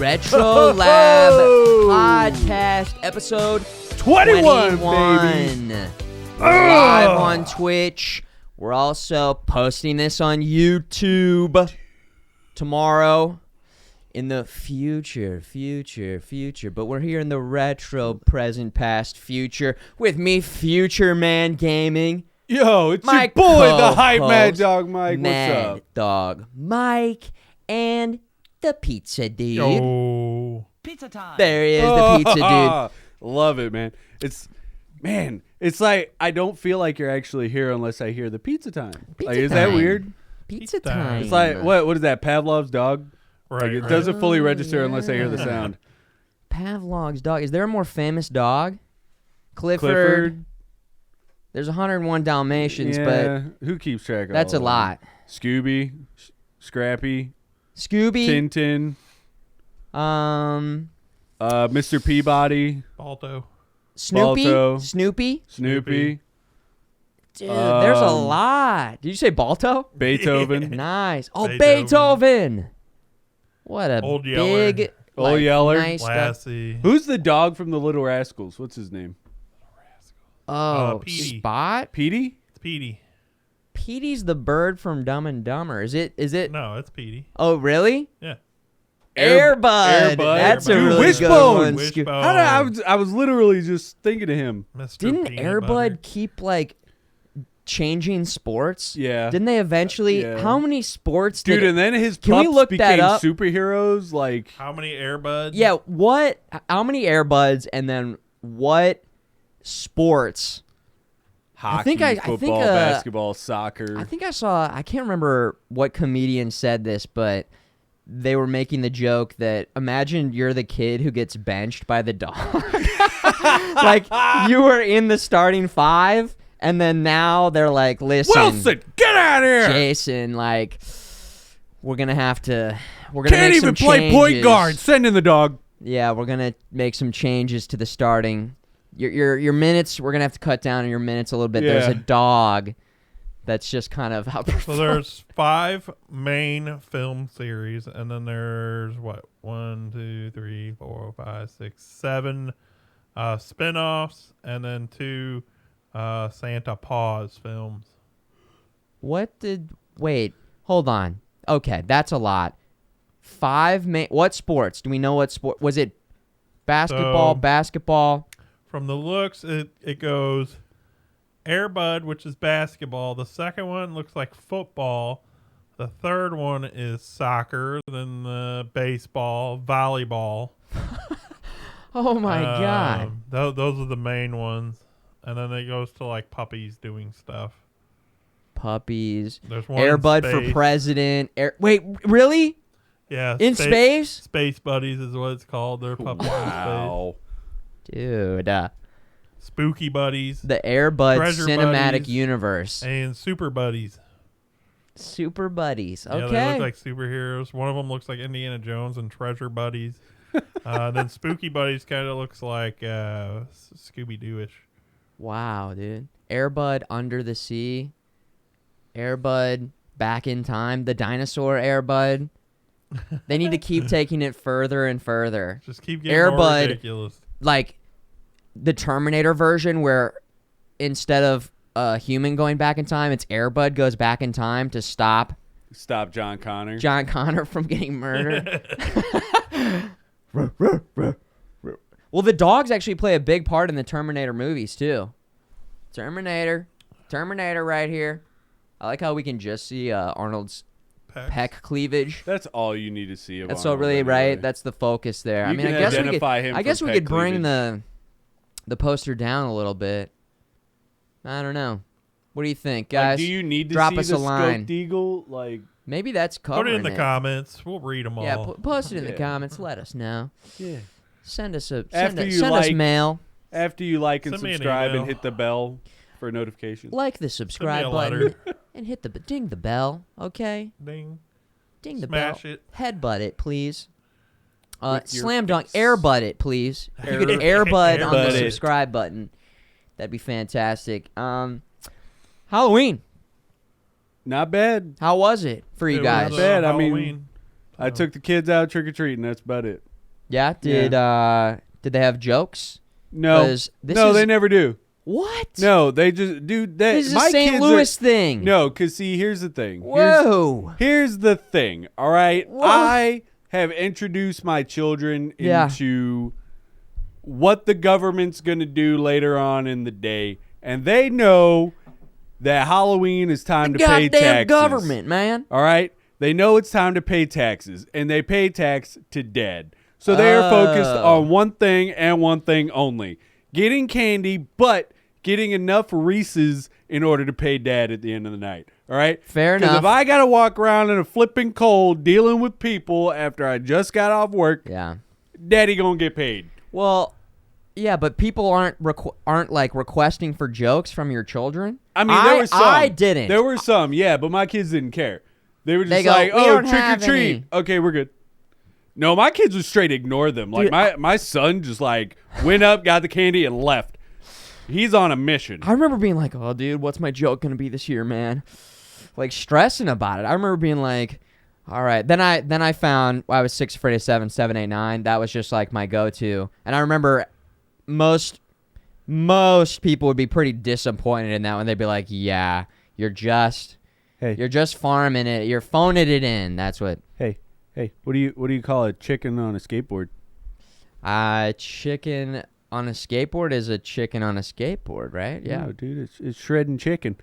RetroLab podcast episode 21, baby. Live on Twitch. We're also posting this on YouTube tomorrow in the future. But we're here in the retro, present, past, future with me, FuturemanGaming. Yo, it's My your boy, the co-host, hype MadDawgMike. What's up? MadDawgMike and the PizzaDude. Yo. Pizza time. There he is, the Pizza Dude. Love it, man. It's like I don't feel like you're actually here unless I hear the pizza time. Pizza Is that time. weird? Pizza time. time. It's like what is that? Pavlov's dog? Right. Like it doesn't fully register unless I hear the sound. Pavlov's dog. Is there a more famous dog? Clifford. There's 101 Dalmatians, Yeah. Who keeps track of but that's a all of lot. them? Scooby, Scrappy, Scooby. Tintin, Mr. Peabody, Balto. Snoopy. Balto. Snoopy. Snoopy, Dude, there's a lot. Did you say Balto? Beethoven, Nice. Oh, Beethoven. Beethoven. What a Old Yeller. big, Old Yeller. nice dog. Lassie. Who's the dog from the Little Rascals? What's his name? Oh, Petey. Spot. Petey? It's Petey. Petey's the bird from Dumb and Dumber. Is it? No, it's Petey. Oh, really? Yeah. Airbud. Airbud. That's a Dude, really Wishbone. good one. Wishbone. I was literally just thinking of him. Mr. Didn't Peanut Airbud Butter. keep like changing sports? Yeah. Didn't they eventually? Yeah. How many sports Dude, did? and then his Can we pups look that became up? superheroes. Like, How many Airbuds? Yeah. What? How many Airbuds? And then what sports? hockey, think football, basketball, soccer. I think I saw. I can't remember what comedian said this, but they were making the joke that imagine you're the kid who gets benched by the dog. Like you were in the starting five, and then now they're like, "Listen, Wilson, get out of here! Jason, like we're gonna Can't make even some play point changes. guard. Send in the dog." Yeah, we're gonna make some changes to the starting. Your minutes. We're gonna have to cut down on your minutes a little bit. There's Yeah. a dog that's just kind of out there. So there's 5 main film series, and then there's what? 1, 2, 3, 4, 5, 6, 7 spin-offs, and then 2 Santa Paws films. Wait, hold on. Okay, that's a lot. 5 main. What sports? Do we know what sport? Was it basketball? So- Basketball. From the looks, it goes Airbud, which is basketball. The second one looks like football. The third one is soccer. Then the baseball, volleyball. Oh my god. Those are the main ones. And then it goes to like puppies doing stuff. Puppies. There's one in Airbud for space. president. Wait, really? Yeah. In space? Space buddies is what it's called. They're puppies in Wow. Dude. space. Spooky buddies The Airbud Treasure cinematic buddies. universe. and super buddies. Super buddies. Yeah, Okay. they look like superheroes. One of them looks like Indiana Jones and Treasure Buddies. Then Spooky Buddies kind of looks like Scooby-Doo-ish. Wow, dude. Airbud Under the Sea. Airbud Back in Time. The dinosaur Airbud. They need to keep taking it further and further. Just keep getting more Airbud. ridiculous. Like the Terminator version where instead of a human going back in time, it's Airbud goes back in time to stop Stop John Connor. John Connor from getting murdered. Well, the dogs actually play a big part in the Terminator movies too. Terminator right here. I like how we can just see Arnold's Pecs. peck cleavage. That's all you need to see. Of That's so Arnold really anyway. right. That's the focus there. I You mean, can I guess identify him I guess from we peck could bring cleavage. the poster down a little bit. I don't know. What do you think, Like, guys? do you need to drop see us the a line. Scoped Eagle? Like, Maybe that's Put covering it in the comments. We'll read them all. Yeah, post it in the Yeah. comments. Let us know. yeah. Send us After you send us like- mail. After you like and Send me an subscribe and email. hit the bell for notifications. Like the subscribe a button letter. and hit the ding the bell. Okay, Ding. ding the Smash bell. it. Headbutt it, please. With your Slam dunk, face. airbud it, please. If you could airbud on Airbud the it. subscribe button, that'd be fantastic. Halloween. Not bad. How was it for you It guys? was, Not bad. I mean, Halloween. I took the kids out trick or treating. That's about it. Yeah. Did they have jokes? No, 'Cause this no, is- they never do. What? No, they just dude. That This is a my St. kids Louis are, thing. No, because see, here's the thing. Whoa. Here's the thing. All right, What? I have introduced my children Yeah. into what the government's gonna do later on in the day, and they know that Halloween is time to pay Goddamn taxes. government, man. All right, they know it's time to pay taxes, and they pay tax to dead. So they are focused Oh. on one thing and one thing only: getting candy, but getting enough Reese's in order to pay dad at the end of the night. All right? Fair Because enough. if I got to walk around in a flipping cold dealing with people after I just got off work, Yeah. daddy going to get paid. Well, yeah, but people aren't like requesting for jokes from your children. I mean, there were some. I didn't. There were some, yeah, but my kids didn't care. They were just They go, like, "We oh, don't trick or have treat. any." Okay, we're good. No, my kids would straight ignore them. Like, Dude, my son just like went up, got the candy, and left. He's on a mission. I remember being like, "Oh, dude, what's my joke gonna be this year, man?" Like stressing about it. I remember being like, "All right." Then I found I was 6 Afraid of 7, 7, 8, 9. That was just like my go-to. And I remember most people would be pretty disappointed in that one. They'd be like, "Yeah, you're just farming it. You're phoning it in." That's what. Hey, what do you call a chicken on a skateboard? Chicken on a skateboard is a chicken on a skateboard, right? Yeah. No, dude, it's shredding chicken.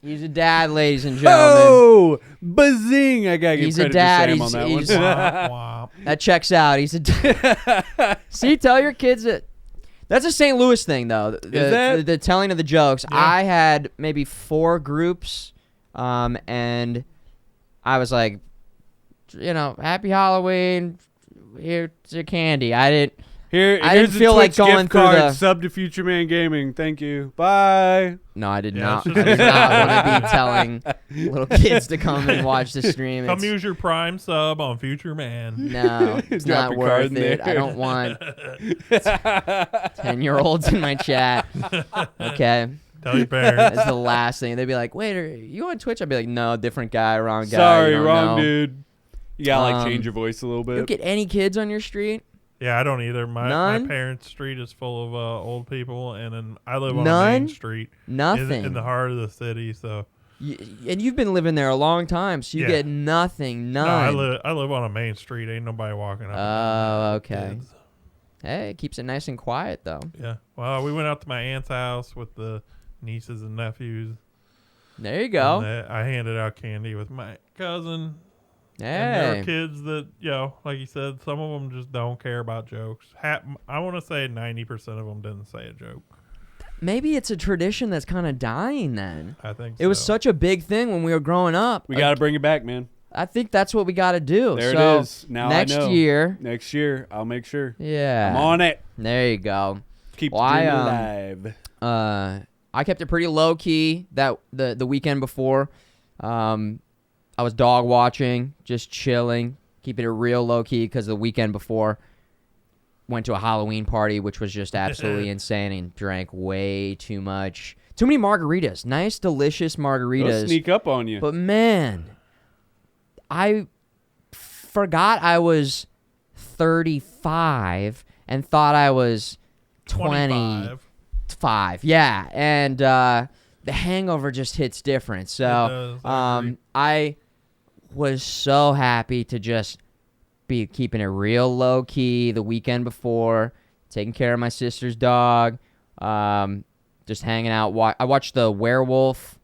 He's a dad, ladies and gentlemen. Oh, bazing! I gotta give He's a credit dad. to Sam on that He's- one. Womp, womp. That checks out. He's a See, tell your kids that. That's a St. Louis thing, though. The telling of the jokes. Yeah. I had maybe 4 groups, and I was like, Happy Halloween. Here's your candy. I didn't Here's the feel like Twitch going gift through card. the- Sub to FuturemanGaming. Thank you. Bye. No, I did Yeah, not. it's I just- did not want to be telling little kids to come and watch the stream. Come It's- use your Prime sub on Futureman. No, it's Drop not your card worth in it. there. I don't want 10-year-olds in my chat. Okay. Tell your parents. That's the last thing. They'd be like, "Wait, are you on Twitch?" I'd be like, "No, different guy, wrong guy." Sorry, you don't wrong know." dude. You gotta Um, change your voice a little You don't bit. get any kids on your street? Yeah, I don't either. My None? parents' street is full of old people, and then I live on a None? main street Nothing. in the heart of the city. So And you've been living there a long time, so you Yeah. get nothing. no, None. I live on a main street. Ain't nobody walking up. Oh, okay. Kids. Hey, it keeps it nice and quiet, though. Yeah. Well, we went out to my aunt's house with the nieces and nephews. There you go. And I handed out candy with my cousin. And there Hey. are kids that, like you said, some of them just don't care about jokes. I want to say 90% of them didn't say a joke. Maybe it's a tradition that's kind of dying then. I think It was so. such a big thing when we were growing up. We gotta bring it back, man. I think that's what we got to do. There So it is. Now next I know. year, Next year, I'll make sure. yeah. I'm on it. There you go. Keep Well, the I, dream alive. I kept it pretty low key that the weekend before. I was dog watching, just chilling, keeping it real low key because the weekend before went to a Halloween party, which was just absolutely insane, and drank way too much. Too many margaritas. Nice, delicious They'll margaritas. sneak up on you. But man, I forgot I was 35 and thought I was 25. 25. Yeah, and the hangover just hits different. So It does, I agree. I was so happy to just be keeping it real low key the weekend before, taking care of my sister's dog, just hanging out. I watched the Werewolf,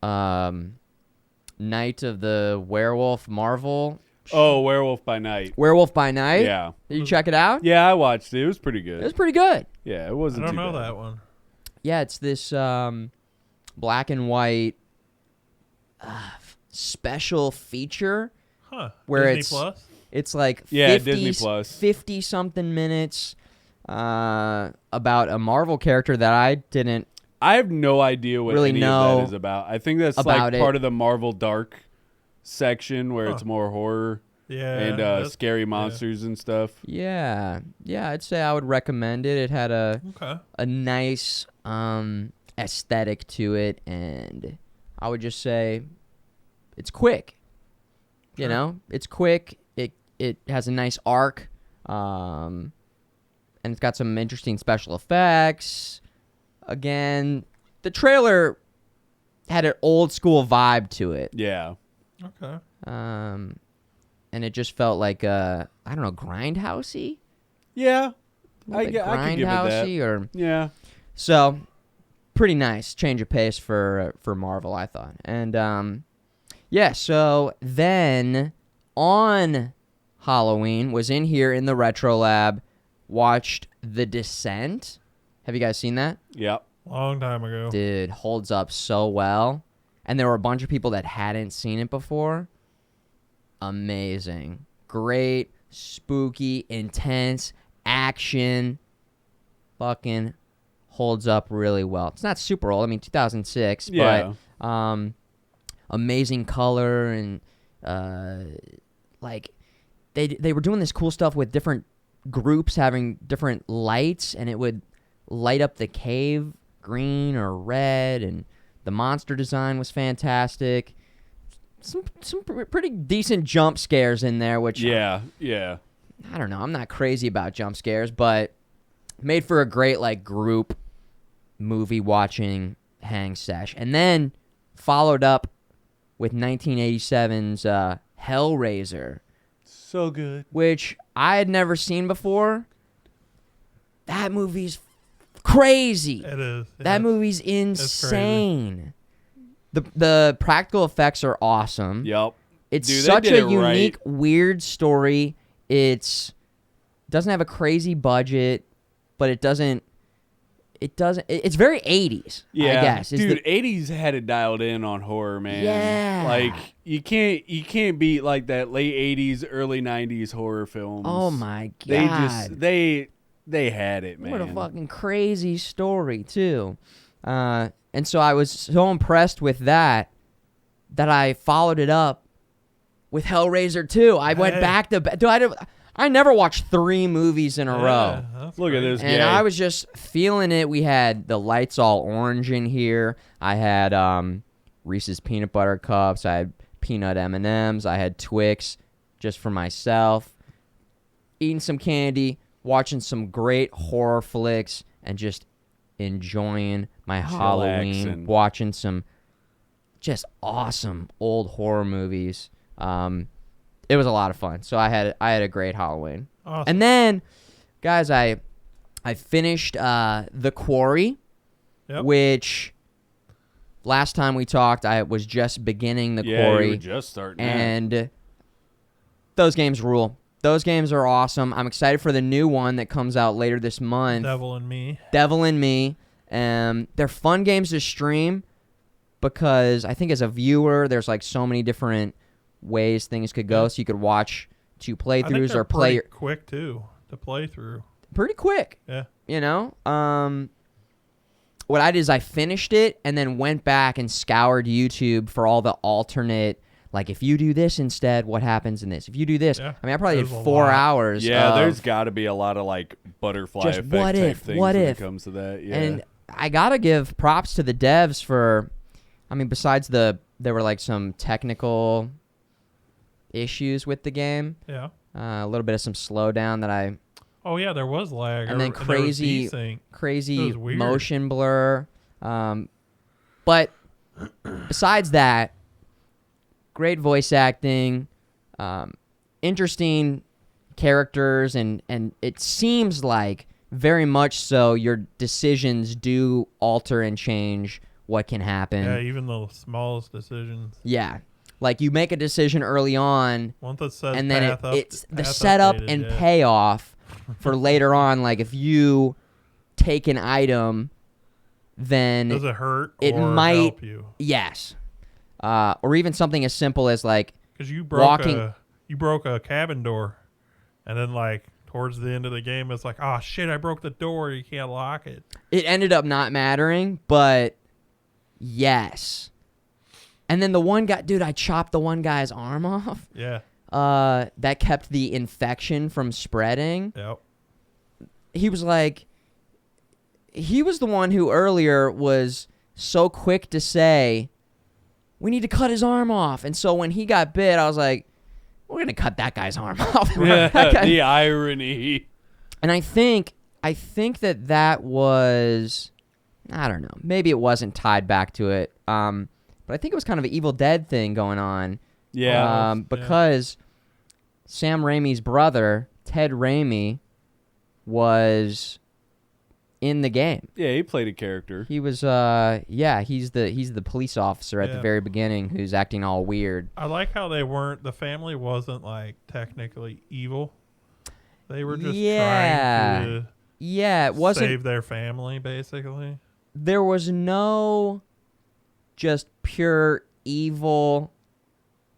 Night of the Werewolf Marvel. Oh, Werewolf by Night. Werewolf by Night. Yeah. Did you check it out? Yeah, I watched it. It was pretty It good. was pretty good. Yeah, it I wasn't don't too know bad. that one. Yeah, it's this black and white special feature Huh. where Disney it's Plus? it's like Yeah, 50, Disney Plus. 50 something minutes about a Marvel character that I didn't. I have no idea what Really any know of that is about. I think that's about like it. part of the Marvel Dark section where Huh. it's more horror Yeah. and that's- scary monsters and stuff. Yeah, I'd say I would recommend it. It had Okay. a nice aesthetic to it, and I would just say it's quick. You Sure. know, it's quick. it has a nice arc, and it's got some interesting special effects. Again, the trailer had an old school vibe to it. Yeah. Okay. And it just felt like I don't know, grindhousey. Yeah. I Like could give it that. or Yeah. so pretty nice change of pace for Marvel, I thought. And yeah, so then on Halloween was in here in the RetroLab, watched The Descent. Have you guys seen that? Yep. Long time ago. Dude, holds up so well. And there were a bunch of people that hadn't seen it before. Amazing. Great, spooky, intense, action. Fucking holds up really well. It's not super old. I mean, 2006. Yeah. But amazing color and like they were doing this cool stuff with different groups having different lights, and it would light up the cave green or red, and the monster design was fantastic. Some pretty decent jump scares in there, which Yeah. I don't know. I'm not crazy about jump scares, but made for a great like group movie watching hang sesh. And then followed up with 1987's Hellraiser, So good. which I had never seen before. That movie's crazy. It is. That movie's insane. The practical effects are awesome. Yep. It's Dude, they such did a it unique, right. weird story. Doesn't have a crazy budget, but it doesn't. It's very 80s. Yeah. I guess. Is Dude, 80s had it dialed in on horror, man. Yeah. Like you can't beat like that late 80s, early 90s horror films. Oh my god! They had it, man. What a fucking crazy story too. And so I was so impressed with that I followed it up with Hellraiser 2. I went Hey. back to dude, I never watched 3 movies in a row. Look at this And guy. I was just feeling it. We had the lights all orange in here. I had Reese's peanut butter cups. I had peanut M&Ms. I had Twix just for myself. Eating some candy, watching some great horror flicks, and just enjoying my Halloween, Chillaxing. watching some just awesome old horror movies. It was a lot of fun. So I had a great Halloween. Awesome. And then, guys, I finished The Quarry, Yep. which last time we talked, I was just beginning The You Quarry, were just starting. and those games rule. Those games are awesome. I'm excited for the new one that comes out later this month, Devil and Me. Devil and Me. They're fun games to stream because I think as a viewer, there's like so many different ways things could go. Yeah. So you could watch 2 I think playthroughs they're or play pretty quick too to play through. pretty quick. Yeah. You know, what I did is I finished it and then went back and scoured YouTube for all the alternate, like if you do this instead, what happens in this? If you do this, Yeah, I mean, I probably did there's a 4 lot. hours. yeah, of- there's got to be a lot of like butterfly Just effect what type if, things what when if? it comes to that. Yeah. And I gotta give props to the devs for, I mean, besides there were like some technical issues with the game, Yeah. a little bit of some slowdown that I. Oh yeah, there was lag. And then there was crazy- desync. Crazy It was weird. motion blur. But besides that, great voice acting, interesting characters, and it seems like very much so your decisions do alter and change what can happen. Yeah, even the smallest decisions. Yeah. Like you make a decision early on, One that says and then path up, it's the path setup updated, and yeah. payoff for later on. Like if you take an item, then Does it hurt? it or might- help you yes, or even something as simple as like because you broke a cabin door, and then like towards the end of the game, it's like, oh shit, I broke the door. You can't lock it. it ended up not mattering, but yes. And then the one guy, dude, I chopped the one guy's arm off. Yeah. That kept the infection from spreading. Yep. He was the one who earlier was so quick to say, we need to cut his arm off. And so when he got bit, I was like, we're gonna cut that guy's arm off. The irony. And I think that was, I don't know, maybe it wasn't tied back to it, but I think it was kind of an Evil Dead thing going on. Yeah. Because Sam Raimi's brother, Ted Raimi, was in the game. Yeah, he played a character. He was he's the police officer at the very beginning who's acting all weird. I like how the family wasn't like technically evil. They were just trying to it wasn't save their family, basically. There was no just pure evil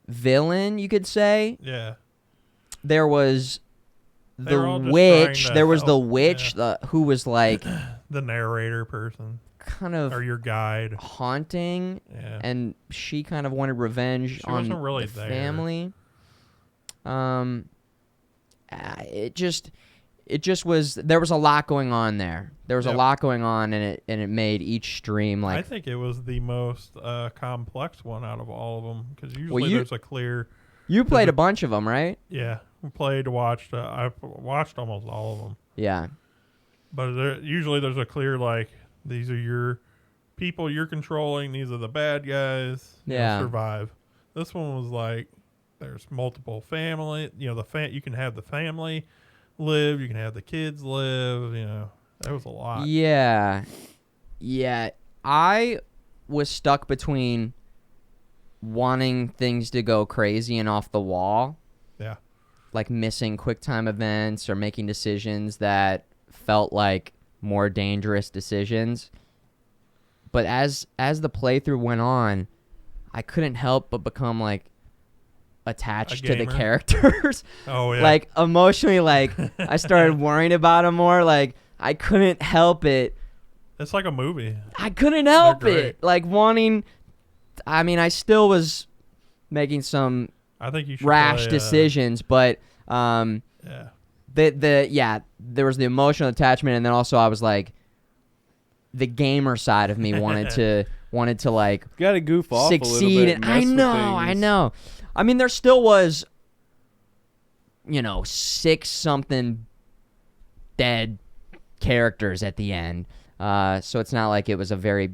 villain, you could say. Yeah. There was They were all the just witch. trying to There was the help, witch who was like the narrator person kind of or your guide. haunting, Yeah. and she kind of wanted revenge She on wasn't really the there. family. It just was. There was a lot going on there. There was a lot going on, and it made each stream like. I think it was the most complex one out of all of them because usually there's a clear. You played a bunch of them, right? Yeah, watched. I've watched almost all of them. Yeah. But usually there's a clear like these are your people you're controlling. These are the bad guys. Yeah. Survive. This one was like there's multiple family. You know you can have the family live. You can have the kids live. You know that was a lot. Yeah. I was stuck between wanting things to go crazy and off the wall. Yeah. Like missing quick time events or making decisions that felt like more dangerous decisions. But as the playthrough went on, I couldn't help but become like attached to the characters. Oh yeah. Like emotionally, like I started worrying about them more. Like I couldn't help it. It's like a movie. I couldn't help They're it. great. Like wanting. I mean, I still was making some I think you should rash play, decisions, but Yeah. there was the emotional attachment, and then also I was like, the gamer side of me wanted to like Got to goof off succeed. a little bit. And I know. I mean, there still was, 6 something dead characters at the end. So it's not like it was a very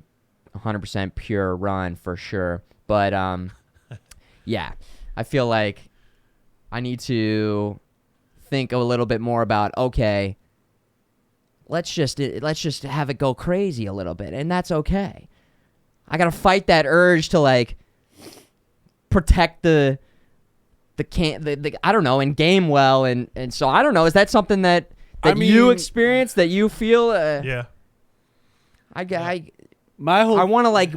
100% pure run for sure. But yeah, I feel like I need to think a little bit more about, okay, let's just have it go crazy a little bit, and that's okay. I gotta fight that urge to like protect the I don't know, and game well, and so I don't know. Is that something that you experience, that you feel? Yeah. I My want to like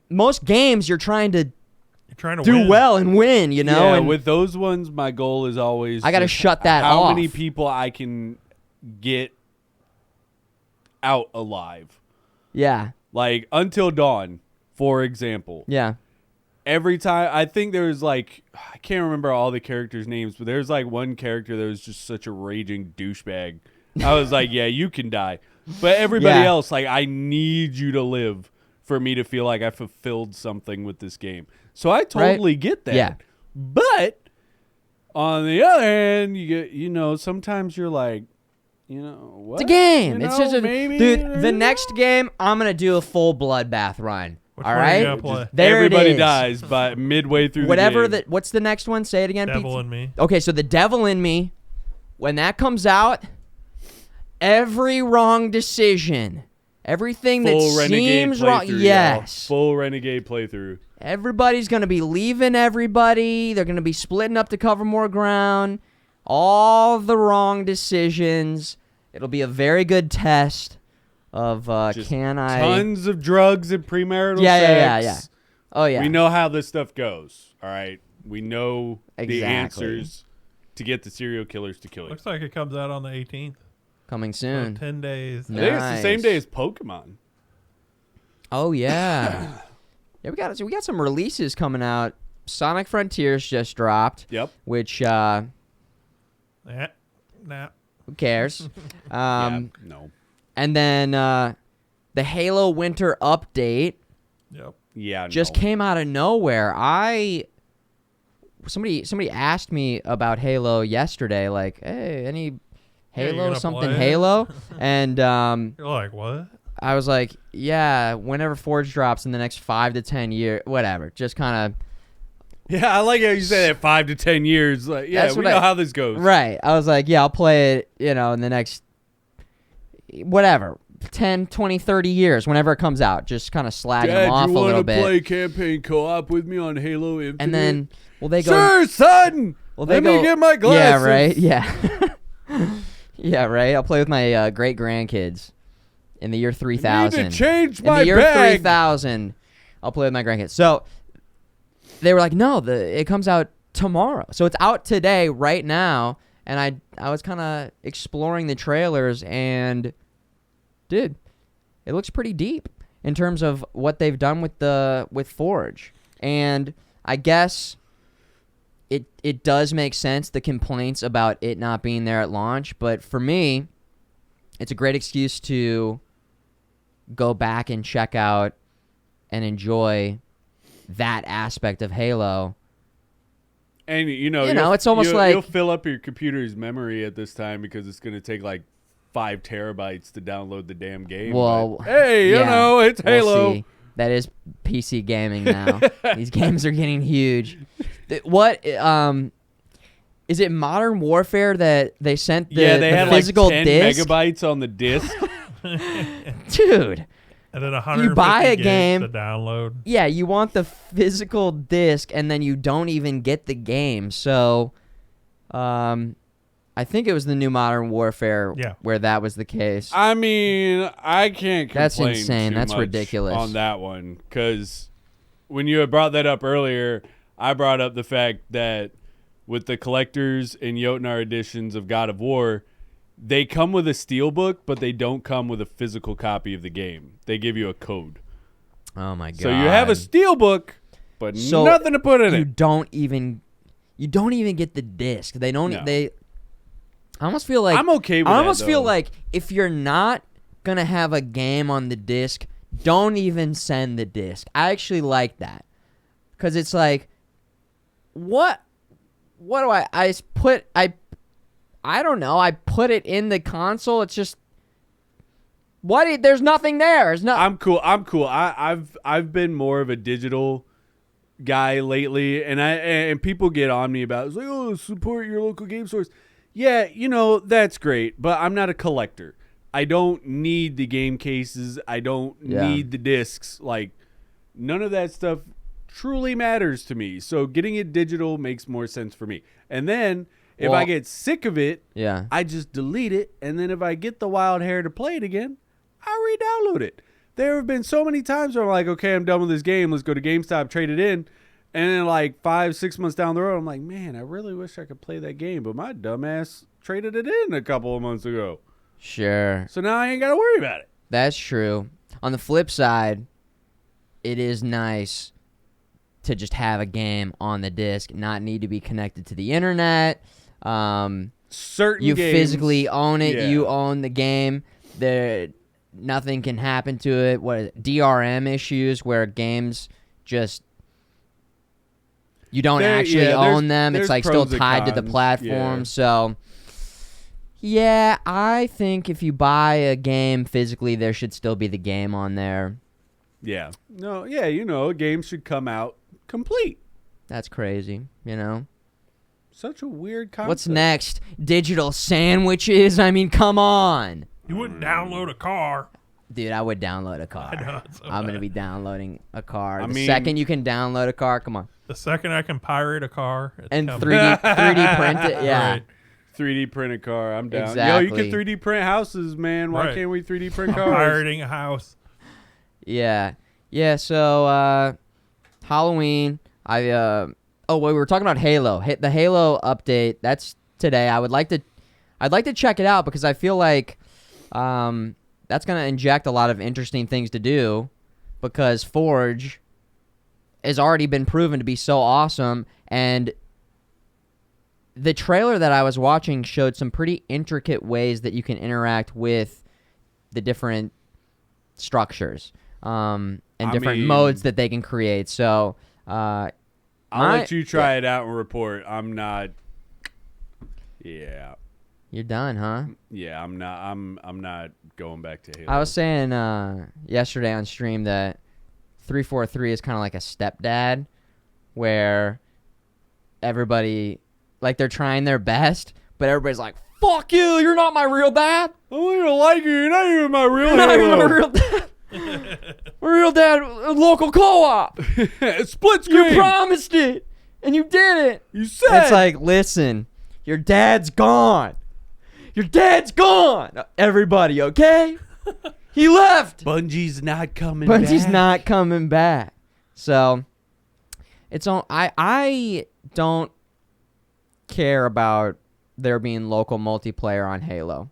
most games. You're trying to do do well and win, Yeah, and with those ones, my goal is always I gotta just shut that how off. many people I can get out alive. yeah, Like Until Dawn, for example. yeah. Every time, I think there's like, I can't remember all the characters' names, but there's like one character that was just such a raging douchebag. I was like, yeah, you can die. But everybody Yeah. else, like, I need you to live for me to feel like I fulfilled something with this game. So I totally get that. Yeah. But on the other hand, you get, sometimes you're like, what? It's a game. You It's know, just maybe, dude. The next game, I'm gonna do a full bloodbath run. Which all one are you right, gonna play? there everybody it is. dies by midway through Whatever the game. what's the next one? Say it again. Devil Pete. in Me. Okay, so the Devil in Me, when that comes out, every wrong decision, everything Full that Renegade seems wrong, playthrough, yes. y'all. Full Renegade playthrough. Everybody's going to be leaving everybody. They're going to be splitting up to cover more ground. All the wrong decisions. It'll be a very good test of Just can I... Tons of drugs and premarital sex. Yeah. Oh, yeah. We know how this stuff goes, all right? We know the Exactly. answers to get the serial killers to kill you. Looks like it comes out on the 18th. Coming So soon. 10 days. No. I think it's the same Nice. day as Pokemon. Oh, yeah. Yeah, we got some releases coming out. Sonic Frontiers just dropped, Yep. which, Nah. who cares? Yeah, no. And then the Halo Winter Update Yep. Yeah, just no. came out of nowhere. somebody asked me about Halo yesterday, like, hey, any you're Halo gonna something play it? Halo, and You're like, what? I was like, yeah, whenever Forge drops in the next 5 to 10 years, whatever, just kind of. Yeah, I like how you say that 5 to 10 years. Like, yeah, That's we what know I- how this goes. Right. I was like, yeah, I'll play it, in the next, whatever, 10, 20, 30 years, whenever it comes out. Just kind of slagging them off you a little wanna bit. play campaign co-op with me on Halo Infinite? And then, they go. Sure, son! They Let go, me get my glasses. Yeah, right? Yeah. Yeah, right? I'll play with my great-grandkids in the year 3000. I need to change In my the year bag. 3000, I'll play with my grandkids. So, they were like, no, it comes out tomorrow. So, it's out today, right now, and I was kind of exploring the trailers, and, dude, it looks pretty deep in terms of what they've done with Forge. And I guess it does make sense, the complaints about it not being there at launch, but for me, it's a great excuse to go back and check out and enjoy that aspect of Halo. And it's almost like you'll fill up your computer's memory at this time because it's going to take like 5 terabytes to download the damn game. Well, but, hey, yeah, it's Halo. see. That is PC gaming now. These games are getting huge. What is it? Modern Warfare that they sent the, they the had physical like 10 disc, megabytes on the disc. dude. And then 150 You buy a gigs game to download. Yeah, you want the physical disc, and then you don't even get the game. So, I think it was the new Modern Warfare where that was the case. I mean, I can't complain. That's insane. Too That's much ridiculous. on that one, because when you had brought that up earlier, I brought up the fact that with the collectors and Jotnar editions of God of War, they come with a steelbook, but they don't come with a physical copy of the game. They give you a code. Oh my god! So you have a steelbook, but So nothing to put in you it. don't even get the disc. They don't. No. They. I almost feel like I'm okay with that, I almost feel though. like if you're not gonna have a game on the disc, don't even send the disc. I actually like that because it's like, what do I don't know. I put it in the console. It's just there's nothing there. There's no. I'm cool. I've been more of a digital guy lately, and people get on me about it. It's like, oh, support your local game stores. Yeah, that's great, but I'm not a collector. I don't need the game cases. I don't need the discs. Like, none of that stuff truly matters to me. So getting it digital makes more sense for me. And then if I get sick of it, I just delete it. And then if I get the wild hair to play it again, I re-download it. There have been so many times where I'm like, okay, I'm done with this game. Let's go to GameStop, trade it in. And then like 5-6 months down the road, I'm like, man, I really wish I could play that game. But my dumbass traded it in a couple of months ago. Sure. So now I ain't got to worry about it. That's true. On the flip side, it is nice to just have a game on the disc, not need to be connected to the internet. Certain you games, physically own it. yeah. You own the game. Nothing can happen to it. What is it? DRM issues where games just you don't actually own them. It's like still pros and tied to the cons, platform. yeah. So yeah, I think if you buy a game physically, there should still be the game on there. Yeah. No, yeah, a game should come out complete. That's crazy, Such a weird concept. What's next? Digital sandwiches? I mean, come on. You wouldn't download a car. Dude, I would download a car. I know, it's so I'm going to bad. be downloading a car. I The mean- second you can download a car, come on. The second I can pirate a car, it's And coming. 3D print it, yeah. Right. 3D print a car. I'm down. Exactly. Yo, you can 3D print houses, man. Why Right. can't we 3D print I'm cars? pirating a house. Yeah. Yeah, so Halloween, we were talking about Halo. The Halo update, that's today. I'd like to check it out because I feel like that's going to inject a lot of interesting things to do because Forge has already been proven to be so awesome, and the trailer that I was watching showed some pretty intricate ways that you can interact with the different structures and different mean- modes that they can create. So I I'll let you try it out and report. I'm not. Yeah. You're done, huh? Yeah, I'm not. I'm not going back to Halo. I was saying yesterday on stream that 343 is kind of like a stepdad, where everybody, like, they're trying their best, but everybody's like, "Fuck you! You're not my real dad. I don't even like you. You're not even my real You're not even Halo. my real dad. My real dad, local co-op. Split screen. You promised it, and you didn't. You said. It's like, listen, your dad's gone. Your dad's gone. Everybody, okay? He left. Bungie's not coming back. Bungie's not coming back. So it's on. I don't care about there being local multiplayer on Halo.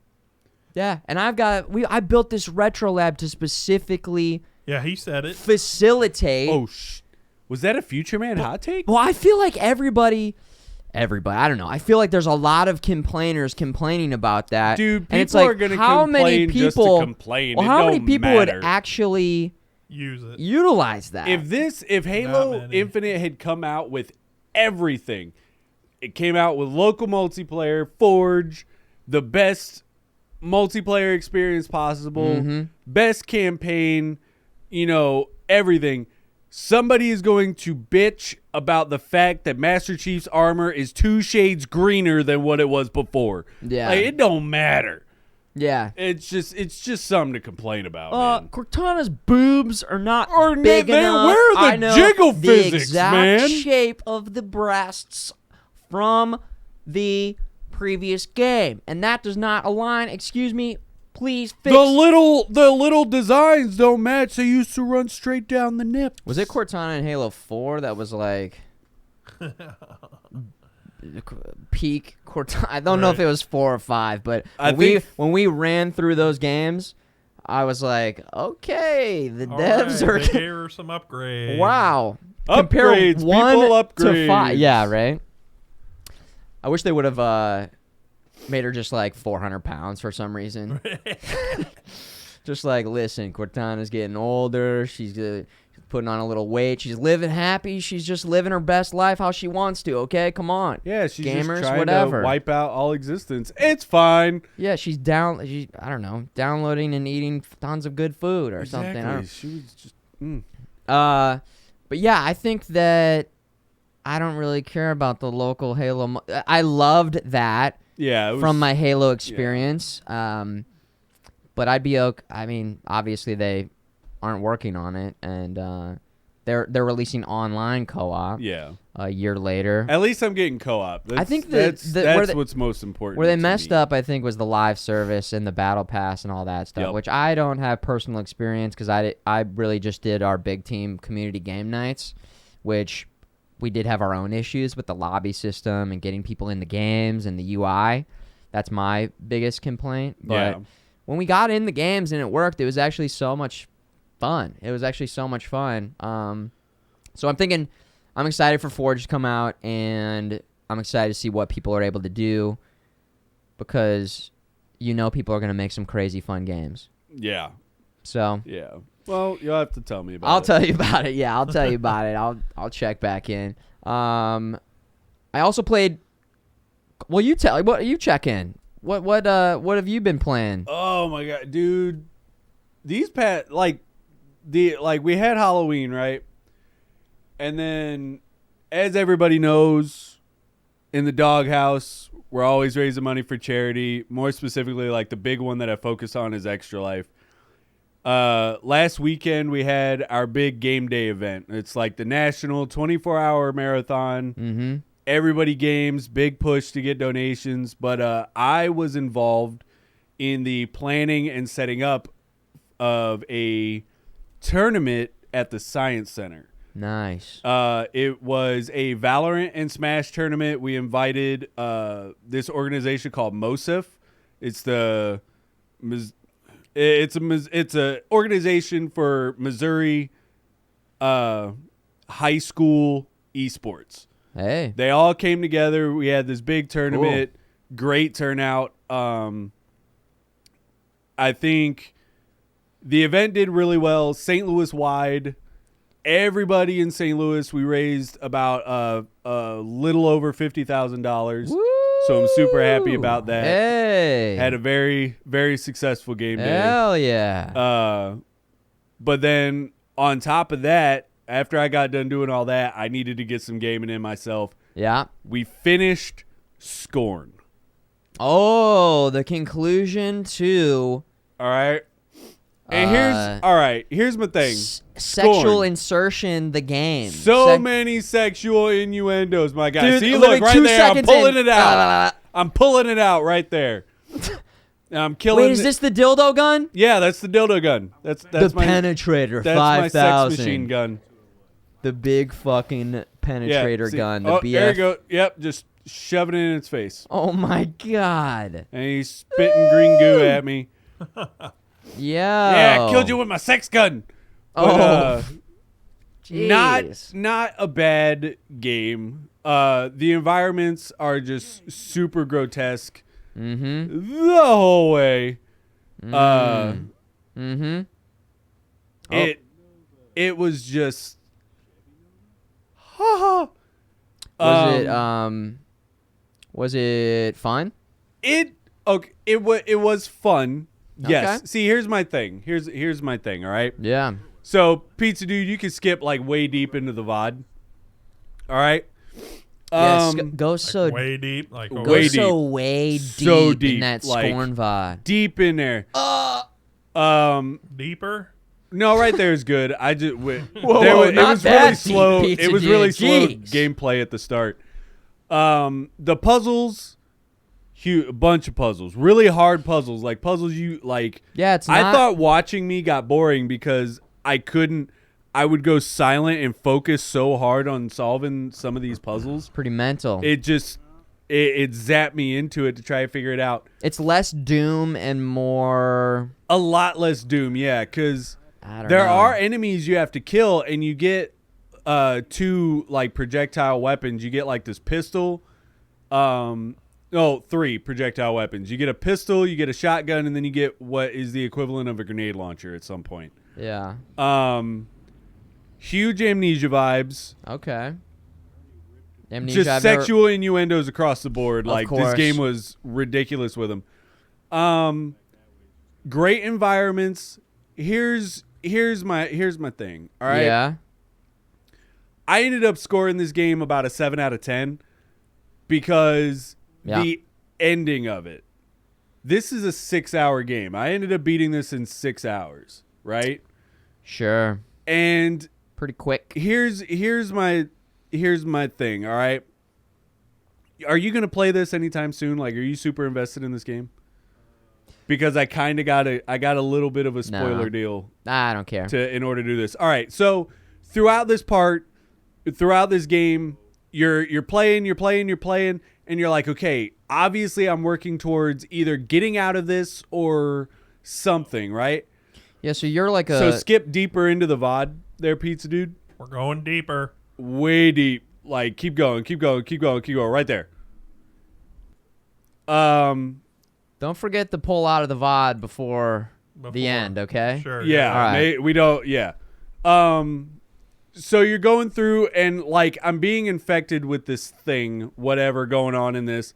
Yeah, and I built this RetroLab to specifically Yeah, he said it. facilitate. Oh, was that a Futureman hot take? Well, I feel like everybody, I don't know. I feel like there's a lot of complainers complaining about that. Dude, and it's people like, are going to how many complain just people, to complain. well, It how many don't people matter. would actually Use it. utilize that? If Halo many. Infinite had come out with everything, it came out with local multiplayer, Forge, the best multiplayer experience possible, Mm-hmm. best campaign, everything. Somebody is going to bitch about the fact that Master Chief's armor is 2 shades greener than what it was before. Yeah. Like, it don't matter. Yeah. It's just something to complain about, man. Cortana's boobs are not Or big they enough. wear the I know jiggle the physics, exact man. shape of the breasts from the previous game, and that does not align. Excuse me, please fix. The little designs don't match. They used to run straight down the nips. Was it Cortana in Halo 4 that was like peak Cortana? I don't know if it was 4 or 5, but when we ran through those games, I was like, okay, the devs are. They gave her some upgrades. Wow. Compare Upgrades, 1 people to 5. upgrades. Yeah, right. I wish they would have made her just like 400 pounds for some reason. Just like, listen, Cortana's getting older. She's putting on a little weight. She's living happy. She's just living her best life how she wants to. Okay, come on. Yeah, she's Gamers, just trying whatever. to wipe out all existence. It's fine. Yeah, she's I don't know, downloading and eating tons of good food or something. I don't, She was just. but yeah, I think that I don't really care about the local Halo. I loved that. Yeah, it was, from my Halo experience. But I'd be okay. I mean, obviously they aren't working on it, and they're releasing online co-op. Yeah. A year later. At least I'm getting co-op. I think that's where what's most important. Where they to messed me. up, I think, was the live service and the battle pass and all that stuff, Yep. which I don't have personal experience because I really just did our big team community game nights, which we did have our own issues with the lobby system and getting people in the games and the UI. That's my biggest complaint. But Yeah. when we got in the games and it worked, it was actually so much fun. So I'm thinking, I'm excited for Forge to come out, and I'm excited to see what people are able to do because people are going to make some crazy fun games. Yeah. So Yeah. Well, you'll have to tell me about it. I'll tell you about it. Yeah, I'll tell you about it. I'll check back in. I also played. Well, you tell. What you check in? What have you been playing? Oh my god, dude! These we had Halloween, right? And then, as everybody knows, in the doghouse, we're always raising money for charity. More specifically, like the big one that I focus on is Extra Life. Last weekend we had our big game day event. It's like the national 24-hour marathon. Mm-hmm. Everybody games, big push to get donations. But I was involved in the planning and setting up of a tournament at the Science Center. Nice. It was a Valorant and Smash tournament. We invited this organization called MOSIF. It's a organization for Missouri high school esports. Hey. They all came together. We had this big tournament. Cool. Great turnout. I think the event did really well. St. Louis wide. everybody in St. Louis. We raised about a little over $50,000. So I'm super happy about that. Hey. Had a very, very successful game day. Hell yeah. But then on top of that, after I got done doing all that, I needed to get some gaming in myself. Yeah. We finished Scorn. Oh, the conclusion to All right. And here's my thing. Sexual Scorn. insertion, the game. So many sexual innuendos, my guy. Dude, See, literally look right 2 there. I'm seconds pulling in. it out. I'm pulling it out right there. I'm killing. Wait, is this the dildo gun? Yeah, that's the dildo gun. That's the my penetrator, that's my 5,000. sex machine gun. The big fucking penetrator see- gun. The oh, BF. there you go. Yep, just shoving it in its face. Oh my god. And he's spitting green goo at me. Yeah. Yeah, I killed you with my sex gun. Oh. But, Jeez. not a bad game. The environments are just super grotesque Mm-hmm. the whole way. Mm-hmm. It was just was it fun? it was fun. Yes. Okay. See, here's my thing. Here's my thing, all right? Yeah. So, PizzaDude, you can skip like way deep into the VOD. All right? Yes, go so way deep, like go way so deep. way So deep in deep, that like- Scorn VOD. deep in there. deeper. No, right there is good. I just whoa, it not was that really deep, slow. Pizza It was Dude, really slow jeez. gameplay at the start. The puzzles, a bunch of puzzles, really hard puzzles, like puzzles you like. Yeah, it's I not. thought watching me got boring because I would go silent and focus so hard on solving some of these puzzles. Pretty mental. It just it zapped me into it to try to figure it out. It's less Doom and more. A lot less Doom, yeah, because I don't there know. are enemies you have to kill, and you get 2 like projectile weapons. You get like this pistol. No, 3 projectile weapons. You get a pistol, you get a shotgun, and then you get what is the equivalent of a grenade launcher at some point. Yeah. Huge Amnesia vibes. Okay. Amnesia, Just I've never- sexual innuendos across the board. Of Like this course. game was ridiculous with them. Great environments. Here's my thing. All right. Yeah. I ended up scoring this game about a 7 out of 10 because Yeah. the ending of it. This is a 6-hour game. I ended up beating this in 6 hours, right? Sure. And Pretty quick. here's my thing, all right? Are you going to play this anytime soon? Like, are you super invested in this game? Because I kind of got a little bit of a spoiler deal I don't care. in order to do this. All right, so throughout this game, you're playing, and you're like, okay, obviously I'm working towards either getting out of this or something, right? Yeah, so you're like a. So skip deeper into the VOD there, Pizza Dude. We're going deeper. Way deep. Like, keep going right there. Don't forget to pull out of the VOD before the end, okay? Sure. Yeah, All right. we don't. Yeah. So you're going through, and like I'm being infected with this thing, whatever going on in this,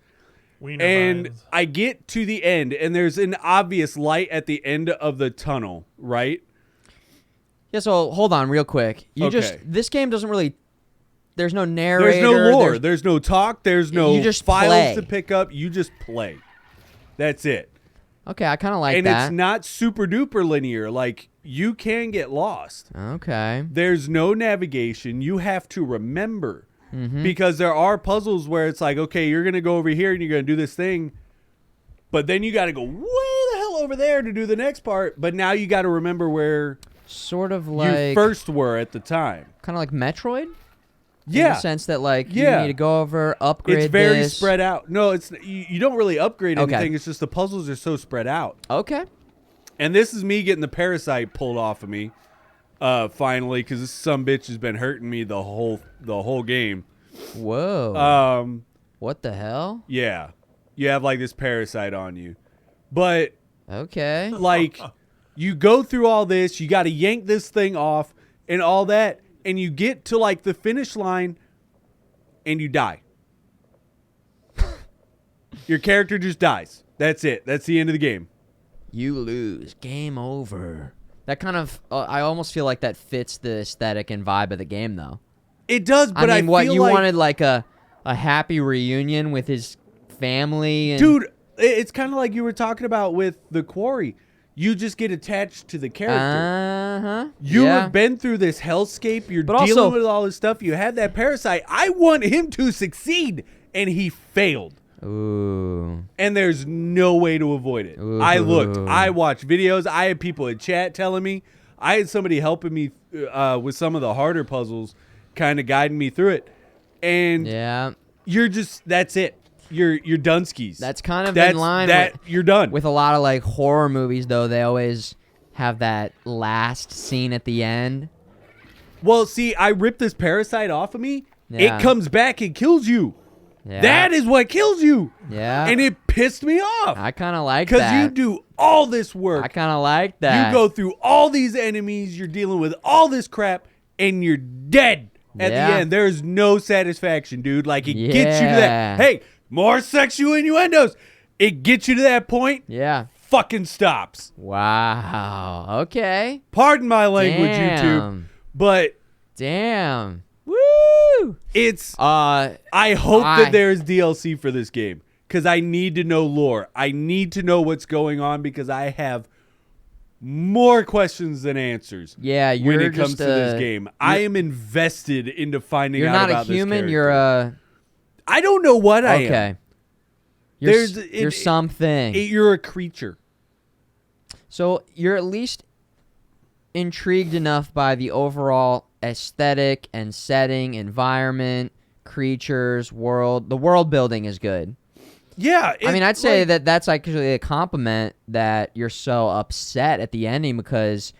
Wiener and vines. I get to the end, and there's an obvious light at the end of the tunnel, right? Yeah, so hold on real quick. Okay. This game doesn't really. There's no narrator. There's no lore. There's no talk. There's no You just files play. to pick up. You just play. That's it. Okay, I kind of like And that. it's not super duper linear. Like, you can get lost. Okay. There's no navigation. You have to remember. Mm-hmm. Because there are puzzles where it's like, okay, you're going to go over here and you're going to do this thing. But then you got to go way the hell over there to do the next part. But now you got to remember where Sort of you like. first were at the time. Kind of like Metroid? In Yeah. the sense that, like, Yeah. you need to go over, upgrade It's very this. spread out. No, it's you don't really upgrade Okay. anything. It's just the puzzles are so spread out. Okay. And this is me getting the parasite pulled off of me, finally, because this some bitch has been hurting me the whole game. Whoa. What the hell? Yeah, you have like this parasite on you, but Okay. like you go through all this, you got to yank this thing off and all that, and you get to like the finish line and you die. Your character just dies. That's it. That's the end of the game. You lose. Game over. That kind of, I almost feel like that fits the aesthetic and vibe of the game, though. It does, but I mean, what, feel you like, wanted like a happy reunion with his family? And, dude, it's kind of like you were talking about with the Quarry. You just get attached to the character. Uh-huh. You've been through this hellscape. You're But dealing also- with all this stuff. You had that parasite. I want him to succeed, and he failed. Ooh. And there's no way to avoid it. Ooh. I looked. I watched videos. I had people in chat telling me. I had somebody helping me with some of the harder puzzles, kind of guiding me through it. And Yeah. you're just, that's it. You're Dunskies. That's kind of in line with, you're done. with a lot of like horror movies, though. They always have that last scene at the end. Well, see, I ripped this parasite off of me. Yeah. It comes back and kills you. Yeah. That is what kills you. Yeah. And it pissed me off. I kind of like Because that. you do all this work. I kind of like that. You go through all these enemies. You're dealing with all this crap. And you're dead at Yeah. the end. There's no satisfaction, dude. Like, it gets you to Yeah. that. Hey, more sexual innuendos. It gets you to that point. Yeah. Fucking stops. Wow. Okay. Pardon my language, YouTube. Damn. But Damn. Woo! it's... I I hope that there's DLC for this game because I need to know lore. I need to know what's going on because I have more questions than answers. Yeah, you're when it comes just to this game, I am invested into finding You're out not a about this human. character. You're a I don't know what I am. okay. You're something. You're a creature. So you're at least intrigued enough by the overall aesthetic and setting, environment, creatures, world. The world building is good. Yeah, I mean, I'd say that that's actually a compliment that you're so upset at the ending because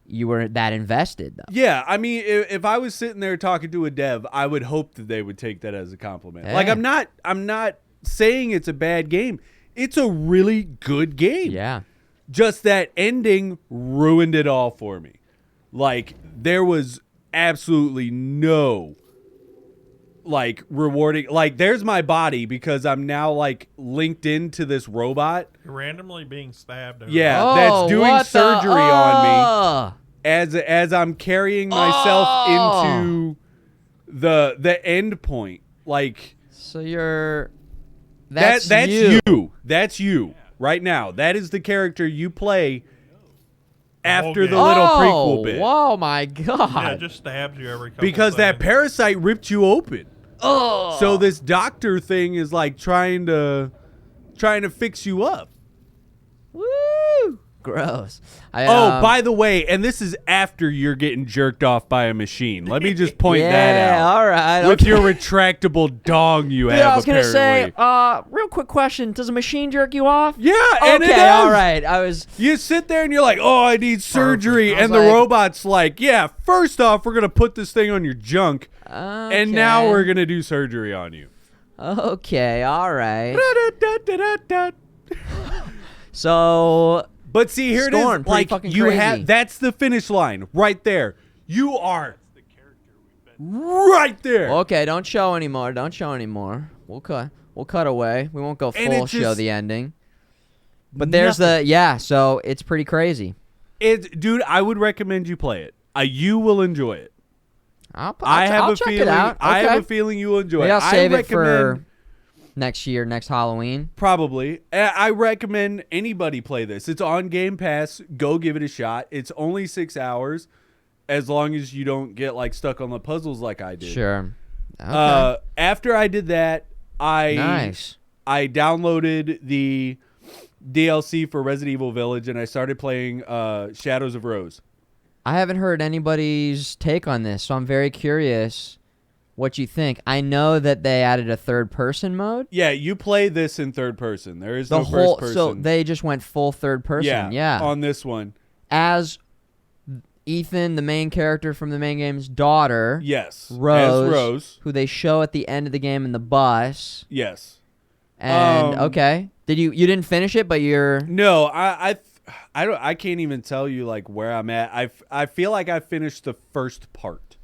you were that invested, though. Yeah, I mean, if I was sitting there talking to a dev, I would hope that they would take that as a compliment. Hey. Like, I'm not saying it's a bad game. It's a really good game. Yeah. Just that ending ruined it all for me. Like, there was absolutely no, like, rewarding. Like, there's my body because I'm now, like, linked into this robot. You're randomly being stabbed. Yeah, Oh, that's doing what the- surgery on me Oh. as I'm carrying myself into the end point. Like, So you're. that's you. you. That's you right now. That is the character you play after the game. little prequel bit. Oh my god. Yeah, it just stabs you every couple Because that seconds. parasite ripped you open. Oh. So this doctor thing is like trying to fix you up. Woo. Gross. By the way, and this is after you're getting jerked off by a machine. Let me just point that out. all right. With okay. your retractable dong you have, Yeah, I was gonna apparently. say, real quick question: does a machine jerk you off? Yeah, and it Okay, does. all right. I was. You sit there and you're like, oh, I need surgery. I was And the like- robot's like, yeah, first off, we're going to put this thing on your junk. And now okay. we're going to do surgery on you. Okay, all right. Da-da-da-da-da-da. So But see, here Scorn, it is. pretty Like, fucking you crazy. have, that's the finish line right there. You are right there. okay, don't show anymore. Don't show anymore. We'll cut away. We won't go And full it show just- the ending. But there's the so it's pretty crazy. Dude, I would recommend you play it. You will enjoy it. I'll I'll check feeling. it out. I have Okay. a feeling you will enjoy Maybe it. I'll save I it for recommend- next year, next Halloween. Probably. I recommend anybody play this. It's on Game Pass. Go give it a shot. It's only 6 hours, as long as you don't get like stuck on the puzzles like I did. Sure. Okay. After I did that, Nice. I downloaded the DLC for Resident Evil Village and I started playing Shadows of Rose. I haven't heard anybody's take on this, so I'm very curious what you think. I know that they added a third-person mode. Yeah, you play this in third person. There is The no whole first person. so they just went full third person. Yeah. on this one. As Ethan, the main character from the main game's daughter, Yes. Rose, As Rose. who they show at the end of the game in the bus. Yes. And okay, you didn't finish it, but you're No, I can't even tell you like where I'm at. I feel like I finished the first part.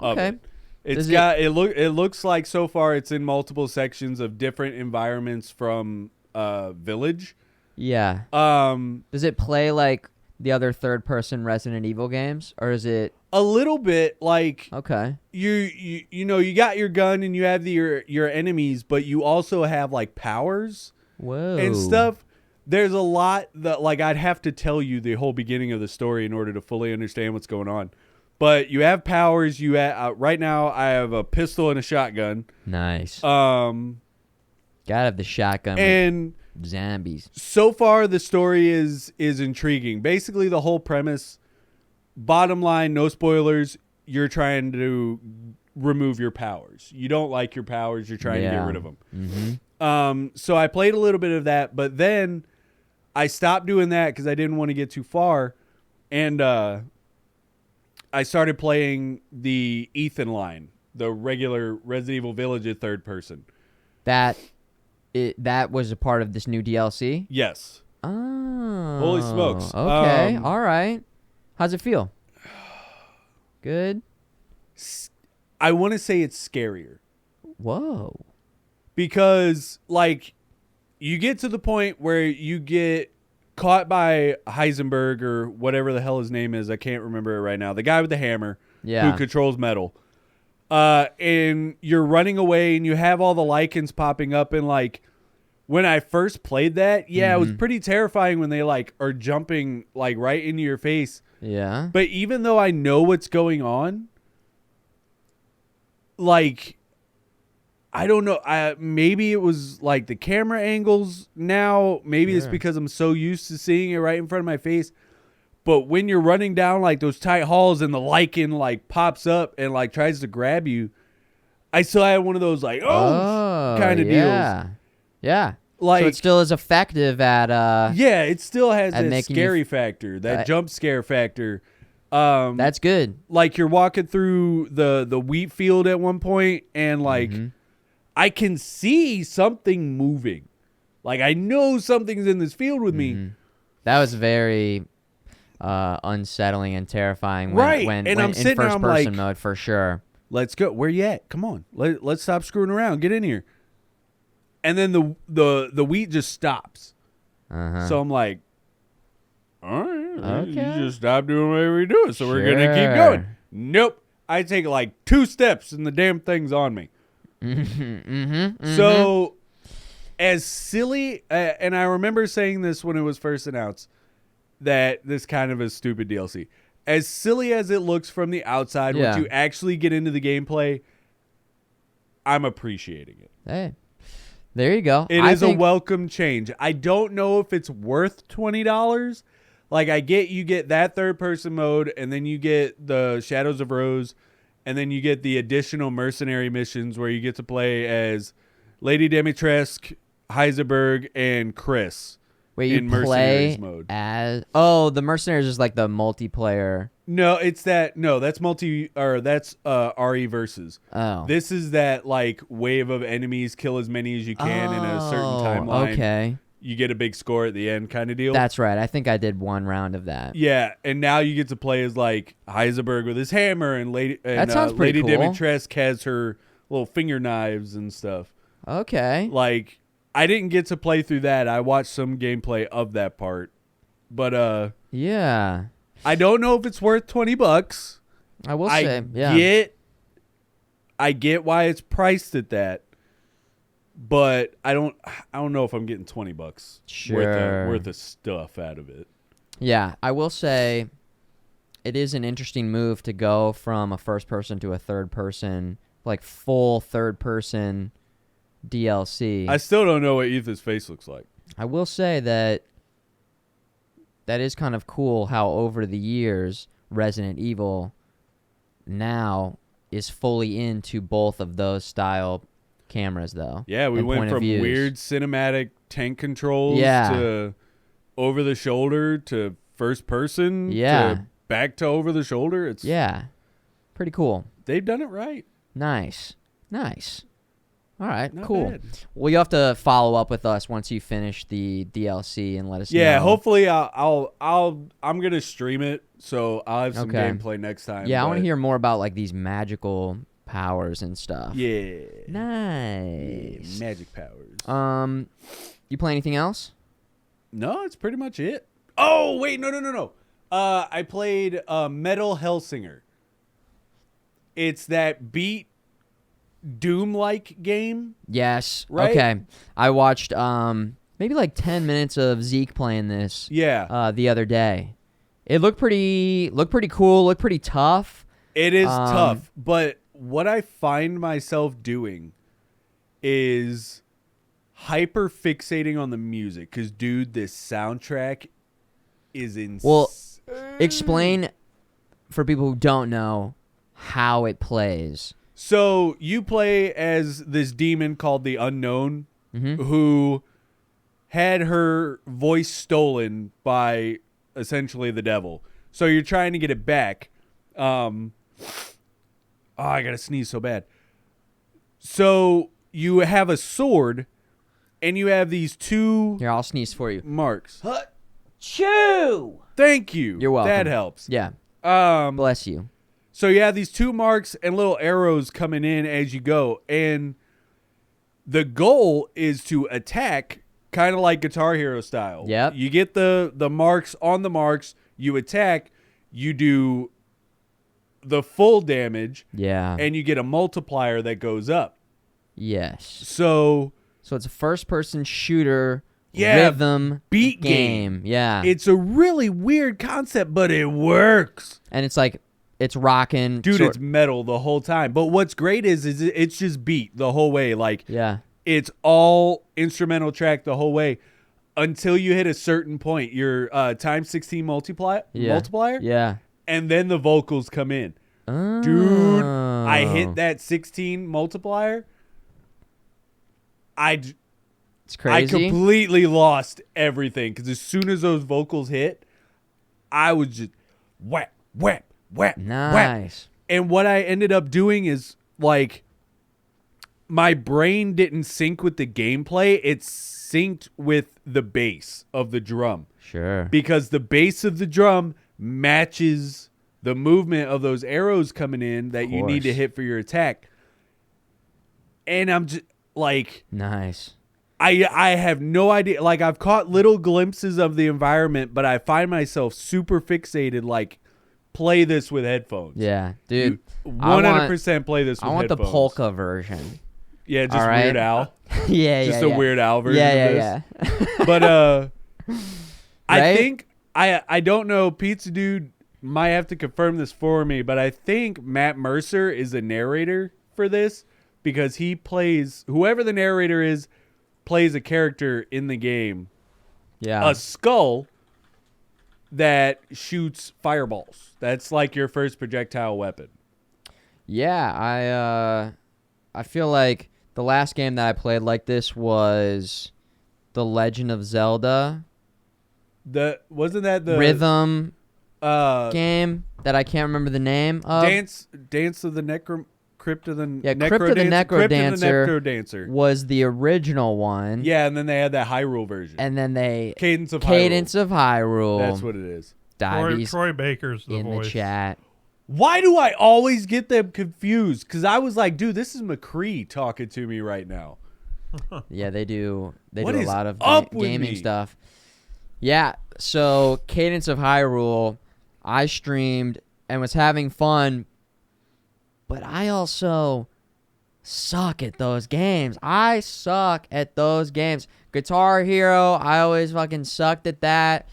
of Okay. it. It's Does got it looks like so far it's in multiple sections of different environments from Village. Yeah. Does it play like the other third-person Resident Evil games, or is it A little bit like okay? you know you got your gun and you have your enemies, but you also have like powers Whoa. and stuff. There's a lot that like I'd have to tell you the whole beginning of the story in order to fully understand what's going on. But you have powers. You have, right now I have a pistol and a shotgun. Nice. Um, Gotta have the shotgun and with zombies. so far the story is intriguing. Basically, the whole premise. Bottom line, no spoilers. You're trying to remove your powers. You don't like your powers. You're trying to get rid of them. Mm-hmm. So I played a little bit of that, but then I stopped doing that because I didn't want to get too far, and I started playing the Ethan line, the regular Resident Evil Village at third person. That was a part of this new DLC. Yes. Oh. Holy smokes. Okay. All right. How's it feel? Good. I want to say it's scarier Whoa. because, like, you get to the point where you get caught by Heisenberg or whatever the hell his name is. I can't remember it right now. The guy with the hammer Yeah. who controls metal. And you're running away and you have all the lichens popping up. And, like, when I first played that, it was pretty terrifying when they, like, are jumping, like, right into your face. Yeah. But even though I know what's going on, like, I don't know. Maybe it was like the camera angles now. Maybe it's because I'm so used to seeing it right in front of my face. But when you're running down like those tight halls and the lichen like pops up and like tries to grab you, I still had one of those like kind of deals. Yeah. Like, so it still is effective at yeah, it still has that making scary factor, that jump scare factor. That's good. Like you're walking through the wheat field at one point and like I can see something moving. Like I know something's in this field with me. That was very unsettling and terrifying when and I'm in sitting there, first I'm person like, mode for sure. Let's go. Where you at? Come on. Let's stop screwing around. Get in here. And then the wheat just stops. So I'm like, all right, you just stop doing whatever you're doing. So we're going to keep going. Nope. I take like 2 steps and the damn thing's on me. So as silly, and I remember saying this when it was first announced, that this kind of a stupid DLC. As silly as it looks from the outside, once you actually get into the gameplay, I'm appreciating it. Hey. There you go. It is a welcome change. I don't know if it's worth $20. Like I get you get that third person mode and then you get the Shadows of Rose and then you get the additional mercenary missions where you get to play as Lady Dimitrescu, Heisenberg, and Chris. Wait, you play mode. as the mercenaries is like the multiplayer. No, it's that. No, that's that's RE versus. Oh, this is that like wave of enemies, kill as many as you can in a certain timeline. Okay, you get a big score at the end, kind of deal. That's right. I think I did one round of that. Yeah, and now you get to play as like Heisenberg with his hammer, and Lady pretty cool. Dimitrescu has her little finger knives and stuff. Okay, like. I didn't get to play through that. I watched some gameplay of that part. But yeah. I don't know if it's worth $20. I will say, yeah. I get why it's priced at that. But I don't know if I'm getting $20 worth of stuff out of it. Yeah, I will say it is an interesting move to go from a first person to a third person, like full third person DLC. I still don't know what Ethan's face looks like. I will say that is kind of cool how over the years Resident Evil now is fully into both of those style cameras though. Yeah, we went from weird cinematic tank controls to over the shoulder to first person to back to over the shoulder. It's pretty cool. They've done it right. Nice. All right, Not cool. bad. Well, you have to follow up with us once you finish the DLC and let us know. Yeah, hopefully I'm gonna stream it, so I'll have some Okay. gameplay next time. Yeah, I want to but- hear more about like these magical powers and stuff. Yeah. Nice. Magic powers. You play anything else? No, it's pretty much it. Oh wait, no. I played Metal Hellsinger. It's that beat Doom-like game. Yes. Right? Okay. I watched maybe like 10 minutes of Zeke playing this. Yeah. The other day. It looked pretty cool, looked pretty tough. It is tough, but what I find myself doing is hyper fixating on the music cuz dude, this soundtrack is insane. Well, explain for people who don't know how it plays. So you play as this demon called the Unknown, who had her voice stolen by essentially the devil. So you're trying to get it back. I gotta sneeze so bad. So you have a sword, and you have these two Here, I'll sneeze for you. marks. Chew! Thank you. You're welcome. That helps. Yeah. Bless you. So you have these two marks and little arrows coming in as you go. And the goal is to attack kind of like Guitar Hero style. Yep. You get the marks on the marks, you attack, you do the full damage, Yeah. and you get a multiplier that goes up. Yes. So So it's a first-person shooter Yeah, rhythm beat game. Yeah. it's a really weird concept, but it works. And it's like it's rocking. Dude, it's metal the whole time. But what's great is it's just beat the whole way. Like, yeah. it's all instrumental track the whole way until you hit a certain point. Your times 16 multiplier, Yeah. and then the vocals come in. Oh. Dude, I hit that 16 multiplier. It's I crazy. completely lost everything because as soon as those vocals hit, I was just whap, whap, whap, whap. Nice. And what I ended up doing is like my brain didn't sync with the gameplay. It synced with the bass of the drum Sure. because the bass of the drum matches the movement of those arrows coming in that you need to course. hit for your attack. And I'm just like, Nice. I have no idea. Like, I've caught little glimpses of the environment, but I find myself super fixated. Like, play this with headphones. Yeah, dude. 100% play this with I want headphones. the polka version. Yeah, just All right. Weird Al. Yeah, Just yeah. a Weird Al version of this. Yeah. But I Right? think I don't know. PizzaDude might have to confirm this for me, but I think Matt Mercer is a narrator for this because he plays whoever the narrator is plays a character in the game, Yeah. a skull that shoots fireballs. That's like your first projectile weapon. Yeah, I feel like the last game that I played like this was The Legend of Zelda Wasn't that the rhythm game? game that I can't remember the name of. Dance of the Crypt of the Crypt of the Necrodancer Necrodancer. was the original one. Yeah, and then they had that Hyrule version. And then they Cadence of Hyrule. That's what it is. Dives Troy Baker's the in voice. the chat. Why do I always get them confused? Because I was like, dude, this is McCree talking to me right now. Yeah, they do. They What do a is lot of up with gaming me? stuff. Yeah, so Cadence of Hyrule, I streamed and was having fun, but I also suck at those games. I suck at those games. Guitar Hero, I always fucking sucked at that.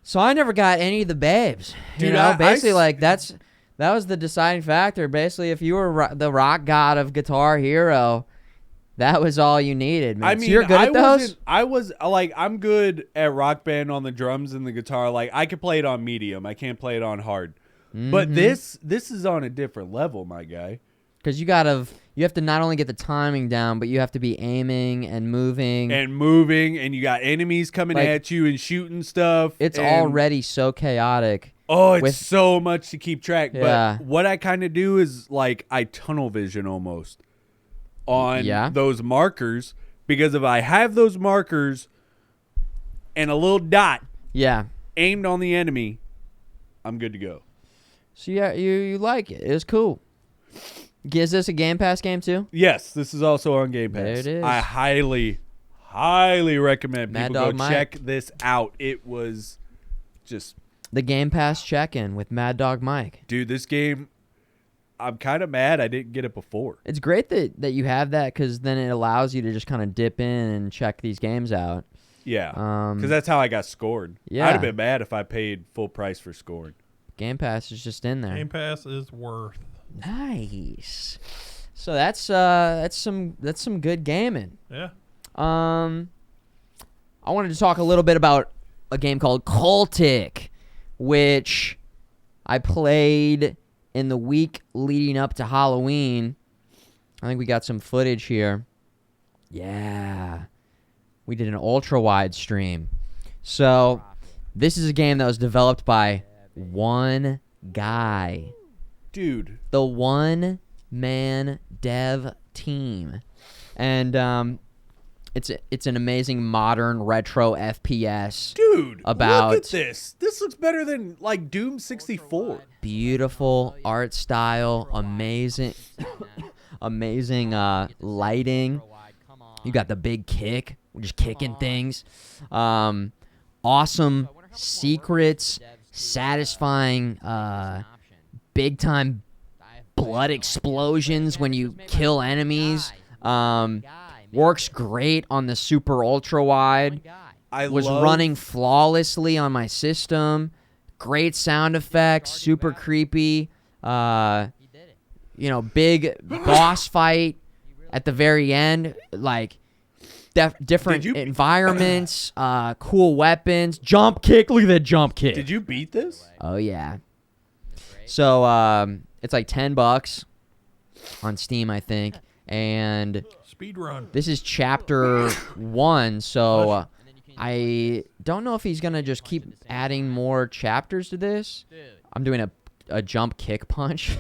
So I never got any of the babes. Dude, you know, I basically, s- like that was the deciding factor. Basically, if you were the rock god of Guitar Hero, that was all you needed, man. I So mean, you're good at those? I was like, I'm good at Rock Band on the drums and the guitar. Like, I could play it on medium. I can't play it on hard. But this is on a different level, my guy. Because you have to not only get the timing down, but you have to be aiming and moving. And moving, and you got enemies coming Like, at you and shooting stuff. It's and- already so chaotic. Oh, it's with- so much to keep track. Yeah. But what I kind of do is like I tunnel vision almost. on Yeah. those markers, because if I have those markers and a little dot Yeah. aimed on the enemy, I'm good to go. So yeah, you like it. It was cool. Is this a Game Pass game too? Yes, this is also on Game Pass. There it is. I highly recommend people go MadDawgMike. check this out. It was just, The Game Pass check-in with MadDawgMike. dude, this game, I'm kind of mad I didn't get it before. It's great that you have that because then it allows you to just kind of dip in and check these games out. Yeah, because that's how I got scored. Yeah. I'd have been mad if I paid full price for scored. Game Pass is just in there. Game Pass is worth. Nice. So that's some good gaming. Yeah. I wanted to talk a little bit about a game called Cultic, which I played in the week leading up to Halloween. I think we got some footage here. Yeah. We did an ultra-wide stream. So this is a game that was developed by one guy. Dude, The one-man dev team. And it's an amazing modern retro FPS. dude, About- look at this. This looks better than like Doom 64. Beautiful art style, amazing amazing lighting. You got the big kick, we're just kicking things. Awesome secrets, satisfying big time blood explosions when you kill enemies. Works great on the super ultra wide. I Was love, running flawlessly on my system. Great sound effects, super creepy. Big boss fight at the very end, like different Did you- environments, cool weapons, jump kick. Look at that jump kick. Did you beat this? Oh yeah. So it's like $10 on Steam, I think, and Speed run. this is chapter 1. So I don't know if he's gonna just keep adding more chapters to this. I'm doing a jump kick punch,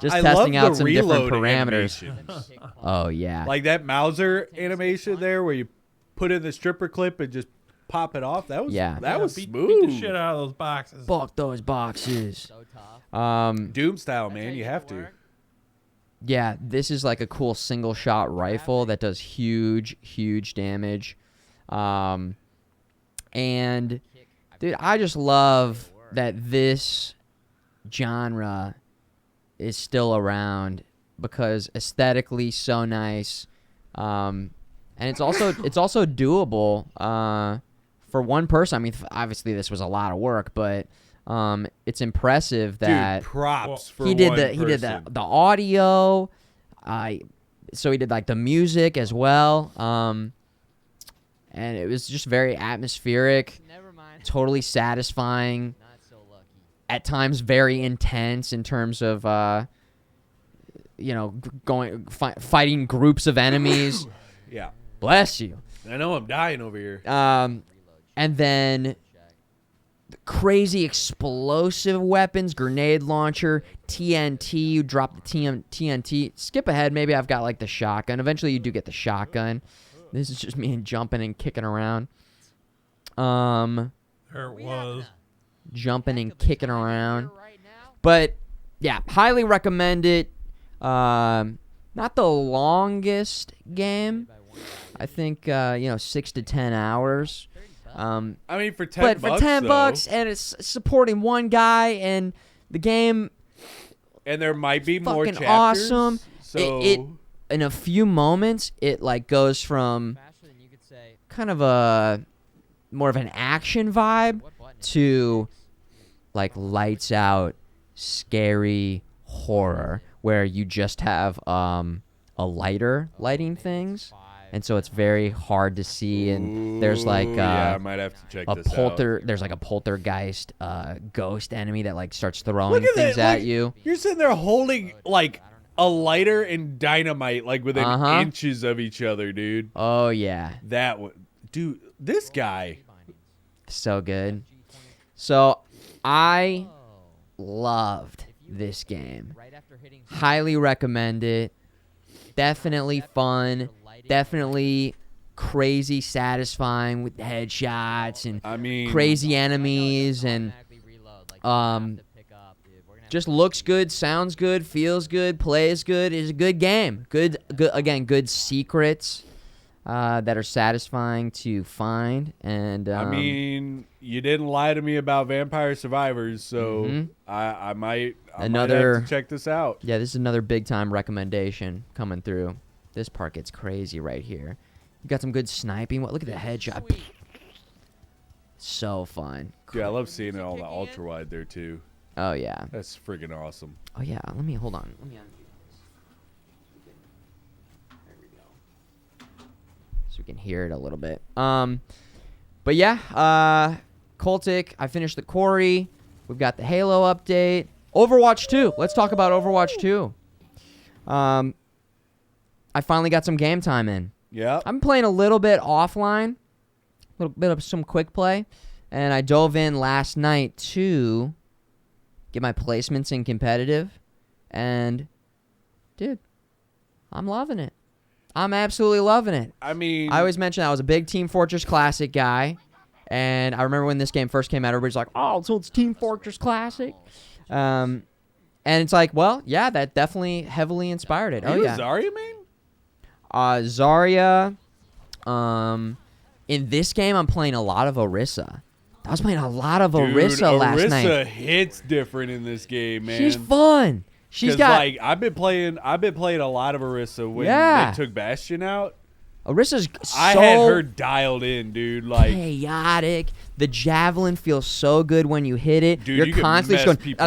just I testing love out the some different reload parameters. animations. Oh yeah, Like that Mauser animation there where you put in the stripper clip and just pop it off. That was Beat smooth. the shit out of those boxes. fuck those boxes. Doom style, man. You have to. Yeah, this is like a cool single shot rifle that does huge damage. And dude, I just love that this genre is still around because aesthetically so nice. And it's also doable for one person. I mean, obviously this was a lot of work, but it's impressive that Dude, props for he did one the person. audio. So he did like the music as well. And it was just very atmospheric, totally satisfying. At times, very intense in terms of fighting groups of enemies. Yeah. Bless you. I know I'm dying over here. And then crazy explosive weapons, grenade launcher, TNT. You drop the TNT. Skip ahead. Maybe I've got like the shotgun. Eventually, you do get the shotgun. This is just me jumping and kicking around. There it was. Jumping and kicking around. But yeah, highly recommend it. Not the longest game. I think 6 to 10 hours. I mean, for $10 But for $10 though, and it's supporting one guy and the game and there might be more fucking chapters. awesome. So It in a few moments it like goes from kind of a more of an action vibe to like lights out scary horror where you just have a lighter lighting things. And so it's very hard to see, and there's like yeah, I might have to check a this out. there's like a poltergeist ghost enemy that like starts throwing Look at things that, at like, you. You're sitting there holding like a lighter and dynamite like within inches of each other, dude. Oh yeah, Dude, this guy. so good. So I loved this game. Highly recommend it. definitely fun, definitely crazy satisfying with headshots and I mean, crazy enemies, and just looks good, sounds good, feels good, plays good. Is a good game. Good again, good secrets that are satisfying to find. And I mean, you didn't lie to me about Vampire Survivors, so I might have to check this out. Yeah, this is another big time recommendation coming through. This part gets crazy right here. You got some good sniping. Look at the headshot. So fun. Yeah, I love seeing it on the ultra wide there too. Oh yeah. That's freaking awesome. Oh yeah. Hold on. Let me undo this. There we go. So we can hear it a little bit. But yeah, Cultic. I finished the Quarry. We've got the Halo update. Overwatch 2. Let's talk about Overwatch 2. I finally got some game time in. Yeah. I'm playing a little bit offline, a little bit of some quick play, and I dove in last night to get my placements in competitive, and dude, I'm loving it. I'm absolutely loving it. I mean, I always mention I was a big Team Fortress Classic guy, and I remember when this game first came out, everybody's like, "Oh, so it's Team Fortress Classic," and it's like, well, yeah, that definitely heavily inspired it. Are Oh you yeah, a Zarya main? Zarya. In this game, I'm playing a lot of Orisa. I was playing a lot of Orisa last night. Orisa hits different in this game, man. She's fun. She's got like I've been playing a lot of Orisa when they took Bastion out. Orisa's so I had her dialed in, dude. Like chaotic. The javelin feels so good when you hit it. Dude, You're you can constantly mess going people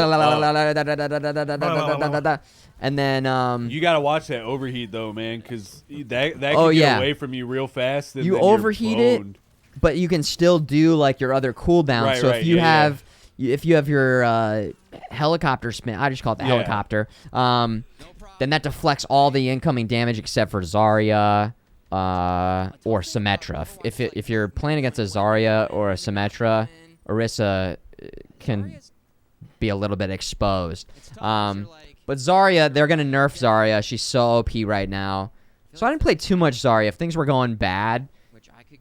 and then you gotta watch that overheat though, man, because that can Oh, get yeah. away from you real fast. And you then you're overheat it, boned. but you can still do like your other cooldowns. Right, so right, if you yeah, have if you have your helicopter spin, I just call it the helicopter. Then that deflects all the incoming damage except for Zarya. Or Symmetra. If you're playing against a Zarya or a Symmetra, Orisa can be a little bit exposed. But Zarya, they're gonna nerf Zarya. She's so OP right now. So I didn't play too much Zarya. If things were going bad,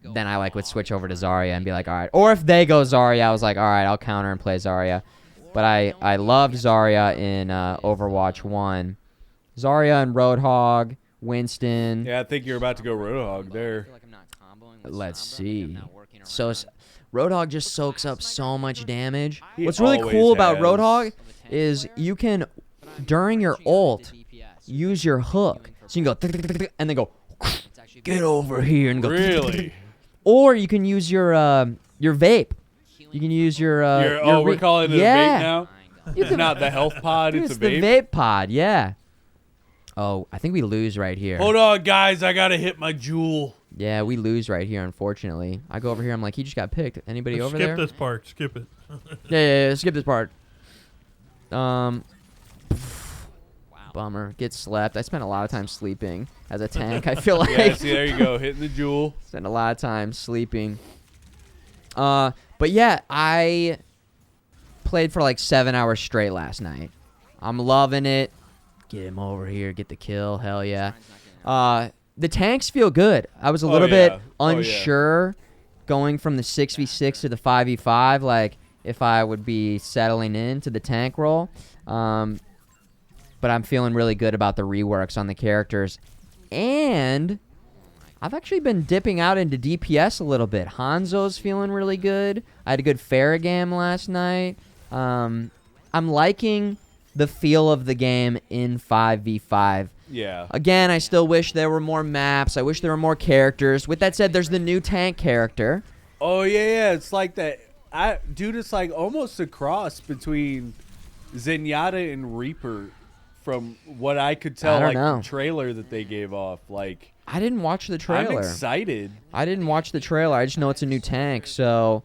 then I would switch over to Zarya and be like, all right. Or if they go Zarya, I was like, all right, I'll counter and play Zarya. But I loved Zarya in Overwatch 1. Zarya and Roadhog. Winston. Yeah, I think you're about to go Roadhog there. Let's see. So Roadhog just soaks up so much damage. He What's really always cool about has. Roadhog is you can, during your ult, use your hook. So you can go and then go, get over here and go. Really? Or you can use your vape. You can use your we're calling it a vape now? It's not the health pod, Dude, it's a the vape? vape pod, yeah. Oh, I think we lose right here. Hold on, guys. I got to hit my jewel. Yeah, we lose right here, unfortunately. I go over here. I'm like, he just got picked. Anybody over there? Skip this part. Skip it. Yeah, skip this part. Bummer. Get slept. I spent a lot of time sleeping as a tank. I feel like. Yeah, see, there you go. Hitting the jewel. Spent a lot of time sleeping. But yeah, I played for like 7 hours straight last night. I'm loving it. Get him over here. Get the kill. Hell yeah. The tanks feel good. I was a little bit unsure going from the 6v6 to the 5v5, like if I would be settling into the tank role. But I'm feeling really good about the reworks on the characters. And I've actually been dipping out into DPS a little bit. Hanzo's feeling really good. I had a good Farragam last night. I'm liking the feel of the game in 5v5. Yeah. Again, I still wish there were more maps. I wish there were more characters. With that said, there's the new tank character. Oh, yeah. It's like that. Dude, it's like almost a cross between Zenyatta and Reaper from what I could tell, the trailer that they gave off. Like, I didn't watch the trailer. I'm excited. I didn't watch the trailer. I just know it's a new tank. So,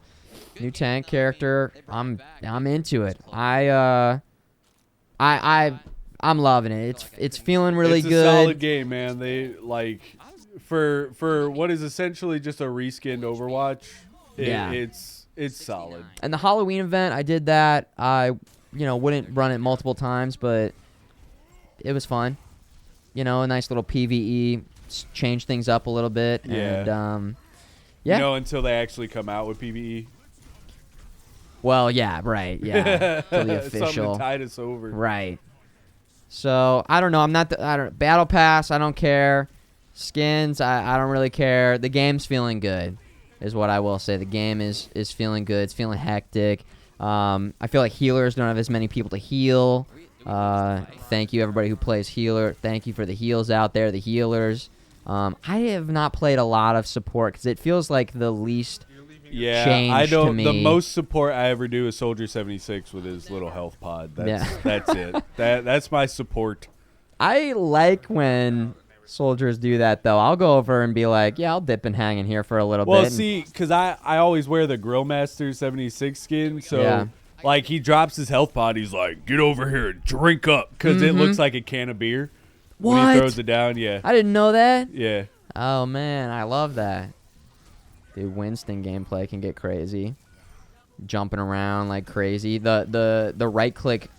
new tank character. I'm into it. I'm loving it. It's feeling really good. It's a solid game, man. They like for what is essentially just a reskinned Overwatch. It's solid. And the Halloween event, I did that. I wouldn't run it multiple times, but it was fun. a nice little PvE, change things up a little bit. Yeah. And, yeah. Until they actually come out with PvE. Well, yeah, right, yeah. Till the official. Something to tide us over. Right. So, I don't know. Battle Pass, I don't care. Skins, I don't really care. The game's feeling good, is what I will say. The game is feeling good. It's feeling hectic. I feel like healers don't have as many people to heal. Thank you, everybody who plays healer. Thank you for the heals out there, the healers. I have not played a lot of support because it feels like the least change I don't. to me. The most support I ever do is Soldier 76 with his little health pod. That's it. That's my support. I like when soldiers do that, though. I'll go over and be like, yeah, I'll dip and hang in here for a little bit. Well, see, because I always wear the Grillmaster 76 skin, so like he drops his health pod, he's like, get over here and drink up, because it looks like a can of beer when he throws it down. Yeah, I didn't know that. Yeah. Oh man, I love that. Dude, Winston gameplay can get crazy, jumping around like crazy. The right click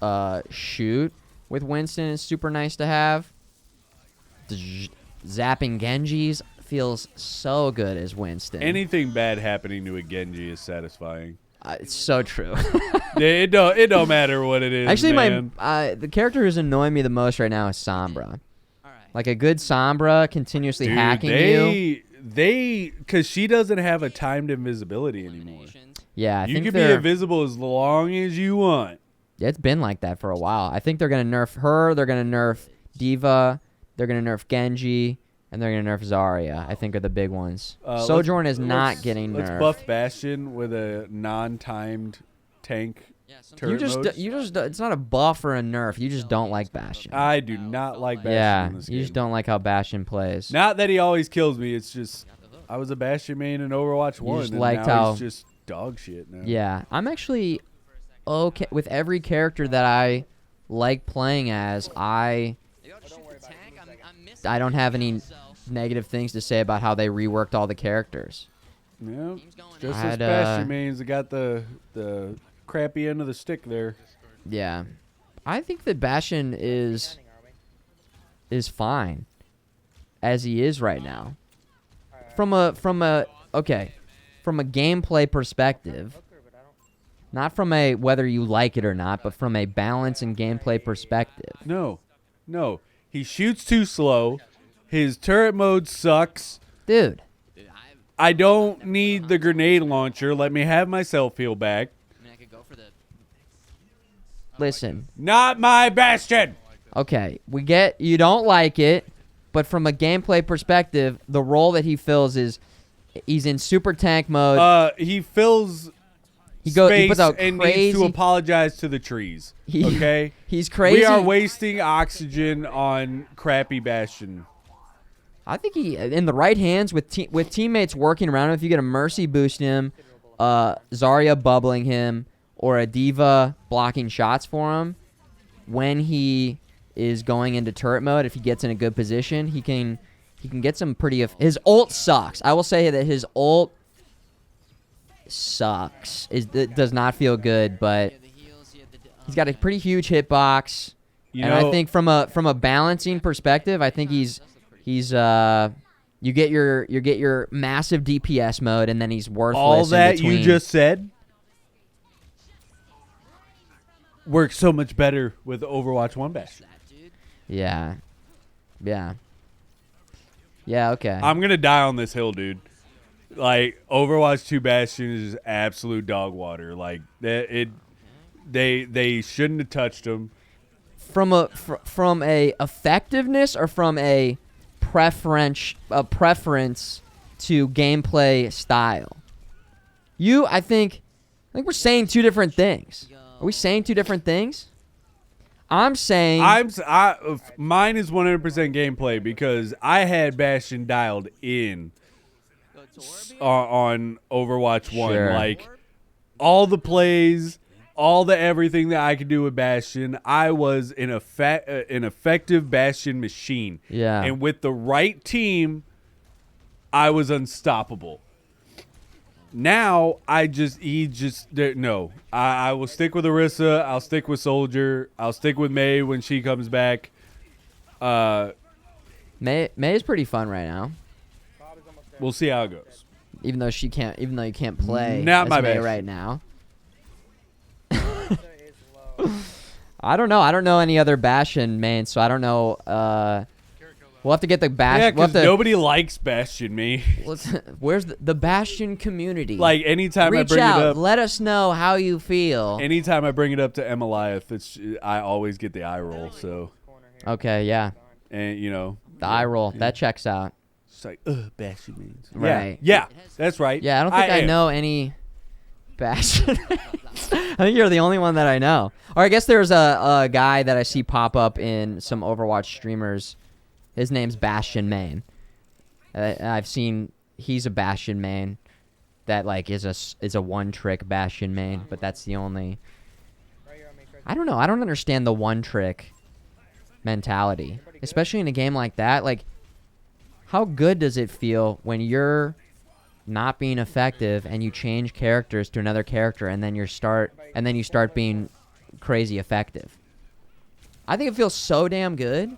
shoot with Winston is super nice to have. Zapping Genjis feels so good as Winston. Anything bad happening to a Genji is satisfying. It's so true. it don't matter what it is. Actually, man. the character who's annoying me the most right now is Sombra. Like a good Sombra continuously hacking you. Because she doesn't have a timed invisibility anymore. Yeah, you can be invisible as long as you want. It's been like that for a while. I think they're gonna nerf her. They're gonna nerf Diva. They're gonna nerf Genji, and they're gonna nerf Zarya. I think are the big ones. Sojourn is not getting nerfed. Let's buff Bastion with a non-timed tank. Turret modes. It's not a buff or a nerf. You just don't like Bastion. I do not like Bastion. Yeah, in this you game. just don't like how Bastion plays. Not that he always kills me. It's just I was a Bastion main in Overwatch 1, just and liked now how he's just dog shit now. Yeah, I'm actually okay with every character that I like playing as. I don't have any negative things to say about how they reworked all the characters. Yeah, just as Bastion mains that got the crappy end of the stick there. Yeah, I think that Bastion is fine as he is right now. From a gameplay perspective, not from a whether you like it or not, but from a balance and gameplay perspective. No, he shoots too slow. His turret mode sucks, dude. I don't need the grenade launcher. Let me have my self-heal back. Listen. Not my Bastion! Okay, we get you don't like it, but from a gameplay perspective, the role that he fills is he's in super tank mode. He fills he puts out and needs to apologize to the trees. Okay? He's crazy. We are wasting oxygen on crappy Bastion. I think he in the right hands with teammates working around him. If you get a Mercy boosting him, Zarya bubbling him, or a Diva blocking shots for him, when he is going into turret mode, if he gets in a good position, he can get some pretty. His ult sucks. I will say that his ult sucks. It does not feel good, but he's got a pretty huge hitbox. I think from a balancing perspective, I think he's you get your massive DPS mode, and then he's worthless. All that you just said works so much better with Overwatch 1 Bastion. Yeah. Okay. I'm gonna die on this hill, dude. Like Overwatch 2 Bastion is absolute dog water. Like they shouldn't have touched him. From a effectiveness or from a preference to gameplay style. I think we're saying two different things. Are we saying two different things? I'm saying mine is 100% gameplay because I had Bastion dialed in on Overwatch 1. Sure. Like all the plays, all the everything that I could do with Bastion, I was an effective Bastion machine. Yeah. And with the right team, I was unstoppable. Now I will stick with Orisa. I'll stick with Soldier. I'll stick with Mei when she comes back. May is pretty fun right now. We'll see how it goes. Even though you can't play Not as my May best. right now. I don't know. I don't know any other Bastion main, so I don't know. We'll have to get the Bastion. Yeah, we'll because have to, nobody likes Bastion me. where's the Bastion community? Like anytime I Reach bring out. it up, Let us know how you feel. anytime I bring it up to Emiliath, I always get the eye roll. So, Okay, yeah. and you know, The eye roll. That checks out. it's like Bastion means Right. Yeah, that's right. Yeah, I don't think I am. know any Bastion. I think you're the only one that I know. Or I guess there's a guy that I see pop up in some Overwatch streamers. His name's Bastion Main. I've seen he's a Bastion main that like is a one trick Bastion main, but that's the only. I don't know. I don't understand the one trick mentality, especially in a game like that. Like, how good does it feel when you're not being effective and you change characters to another character and then you start being crazy effective? I think it feels so damn good.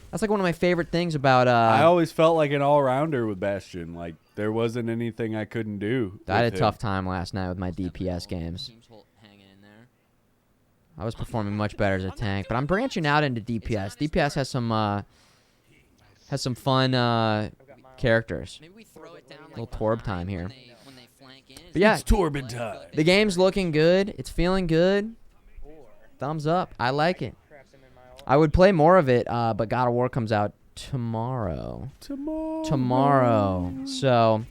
That's like one of my favorite things about I always felt like an all-rounder with Bastion. Like there wasn't anything I couldn't do. I had a with him. tough time last night with my DPS games. I was performing much better as a tank, but I'm branching out into DPS. DPS has some fun characters. Little Torb time here. But yeah, It's Torben time. the game's looking good. It's feeling good. Thumbs up. I like it. I would play more of it, but God of War comes out tomorrow. Tomorrow. So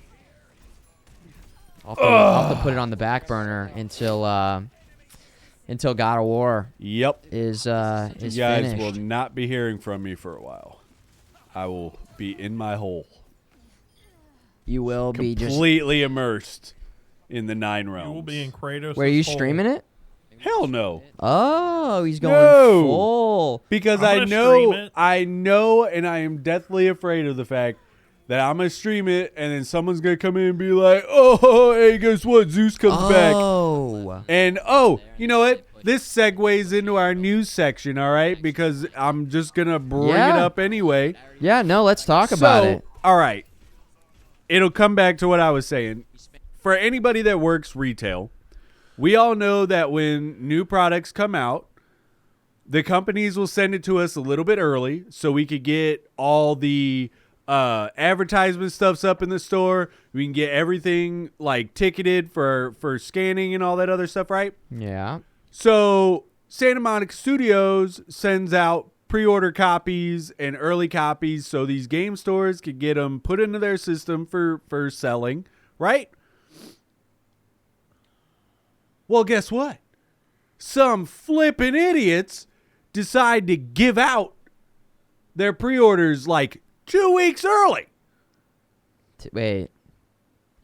I'll have to put it on the back burner until God of War Yep. is You guys finished. will not be hearing from me for a while. I will be in my hole, You will be just. completely immersed in the 9 realms. You will be in Kratos. Where are you streaming it? Hell no. Oh, he's going No. full. Because I'm gonna stream it. I know, and I am deathly afraid of the fact that I'm gonna stream it, and then someone's gonna come in and be like, "Oh, hey, guess what? Zeus comes back." Oh. And you know what? This segues into our news section, all right? Because I'm just gonna bring it Yeah. up anyway. Yeah, no, let's talk about it. All right. It'll come back to what I was saying. For anybody that works retail, we all know that when new products come out, the companies will send it to us a little bit early so we could get all the advertisement stuffs up in the store. We can get everything like ticketed for scanning and all that other stuff, right? Yeah. So Santa Monica Studios sends out pre-order copies and early copies so these game stores could get them put into their system for selling, right? Well, guess what? Some flippin' idiots decide to give out their pre-orders like 2 weeks early. Wait.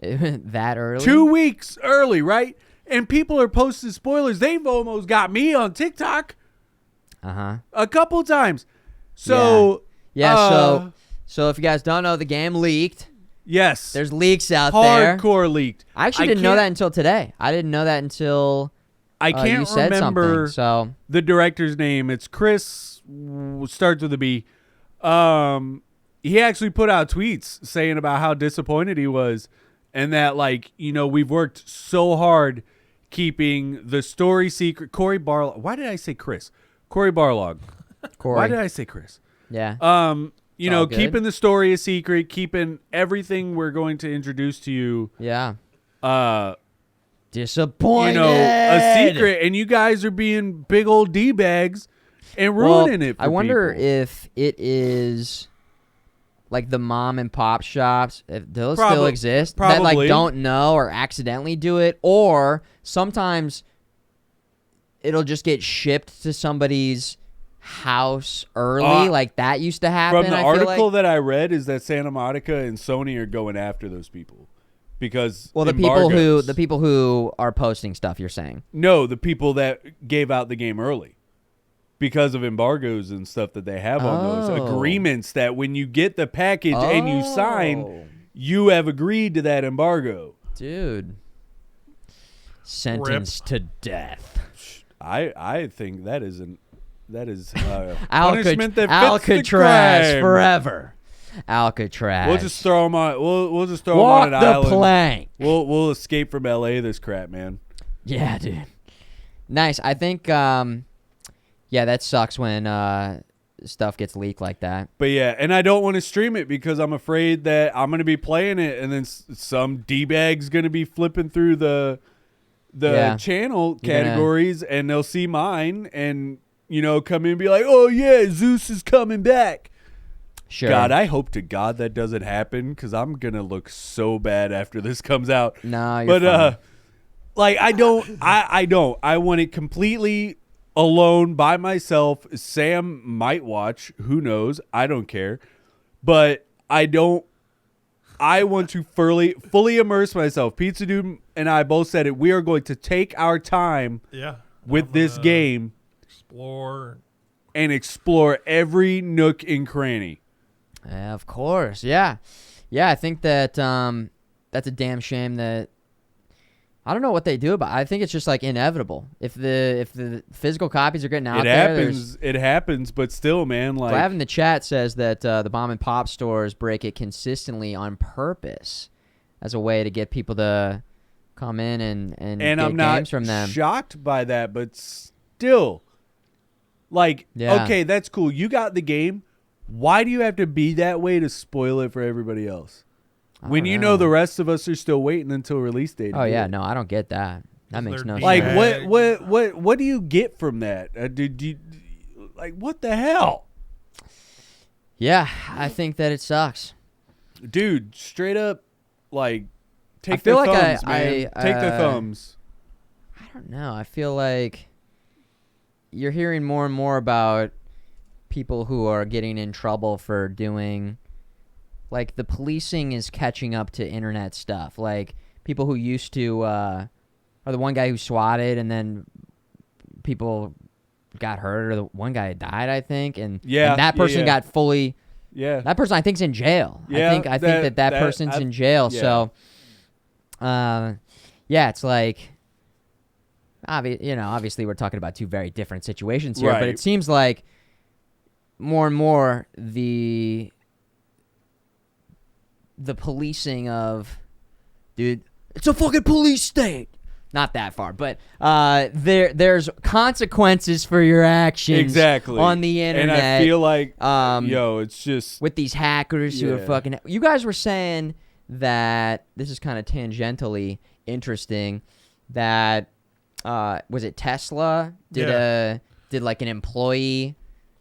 That early? 2 weeks early, right? And people are posting spoilers. They've almost got me on TikTok Uh-huh. a couple times. So, Yeah, so if you guys don't know, the game leaked. yes, There's leaks out there. hardcore leaked. I actually didn't know that until today. I didn't know that until I you can't said remember something. So the director's name. It's Chris, starts with a B. He actually put out tweets saying about how disappointed he was and that, like, you know, we've worked so hard keeping the story secret. Corey Barlog. Why did I say Chris? Corey Barlog. Corey. Why did I say Chris? Yeah. You It's know, all good. keeping the story a secret, keeping everything we're going to introduce to you, Yeah. you Disappointed. know, a secret, and you guys are being big old D-bags and ruining it for I wonder people. if it is like the mom and pop shops, if those still exist, that probably. like don't know or accidentally do it, or sometimes it'll just get shipped to somebody's house early, like that used to happen. From the I feel article like. that I read is that Santa Monica and Sony are going after those people because Well, the embargoes. people who are posting stuff, you're saying. No, the people that gave out the game early because of embargoes and stuff that they have on those Oh. agreements that when you get the package and you Oh. sign, you have agreed to that embargo. Dude. Sentenced to death. I think that is punishment Alcatraz that fits the Alcatraz crime. forever. Alcatraz. We'll just throw them on. We'll just throw them Walk on an the island. plank. We'll escape from LA. This crap, man. Yeah, dude. Nice. I think. Yeah, that sucks when stuff gets leaked like that. But yeah, and I don't want to stream it because I'm afraid that I'm going to be playing it, and then some d-bag's going to be flipping through the channel categories, and they'll see mine, and come in and be like, "Oh yeah, Zeus is coming back." Sure. God, I hope to God that doesn't happen because I'm gonna look so bad after this comes out. No, you're fine. I don't. I want it completely alone by myself. Sam might watch. Who knows? I don't care. But I don't. I want to fully immerse myself. PizzaDude and I both said it. We are going to take our time with this game. Explore every nook and cranny. Of course. Yeah. Yeah, I think that that's a damn shame that I don't know what they do about it. I think it's just like inevitable. If the physical copies are getting out it happens, but still, man. Like Glav in the chat says that the mom and pop stores break it consistently on purpose as a way to get people to come in and get I'm not games from them. Shocked by that, but still, like, okay, that's cool. You got the game. Why do you have to be that way to spoil it for everybody else? When you know the rest of us are still waiting until release date. Oh yeah, no, I don't get that. That makes no sense. Like what do you get from that? Did you like what the hell? Yeah, I think that it sucks. Dude, straight up, like take the thumbs, man. Take the thumbs. I don't know. I feel like you're hearing more and more about people who are getting in trouble for doing. Like, the policing is catching up to internet stuff. Like, people who used to, or the one guy who swatted and then people got hurt, or the one guy died, I think. And that person got fully, that person I think is in jail. Yeah, I think that person's in jail. Yeah. So, it's like, obviously we're talking about two very different situations here, but it seems like more and more the policing of, dude, it's a fucking police state. Not that far, but there's consequences for your actions on the internet. And I feel like, it's just with these hackers who are fucking. You guys were saying that this is kind of tangentially interesting. That was it Tesla did like an employee.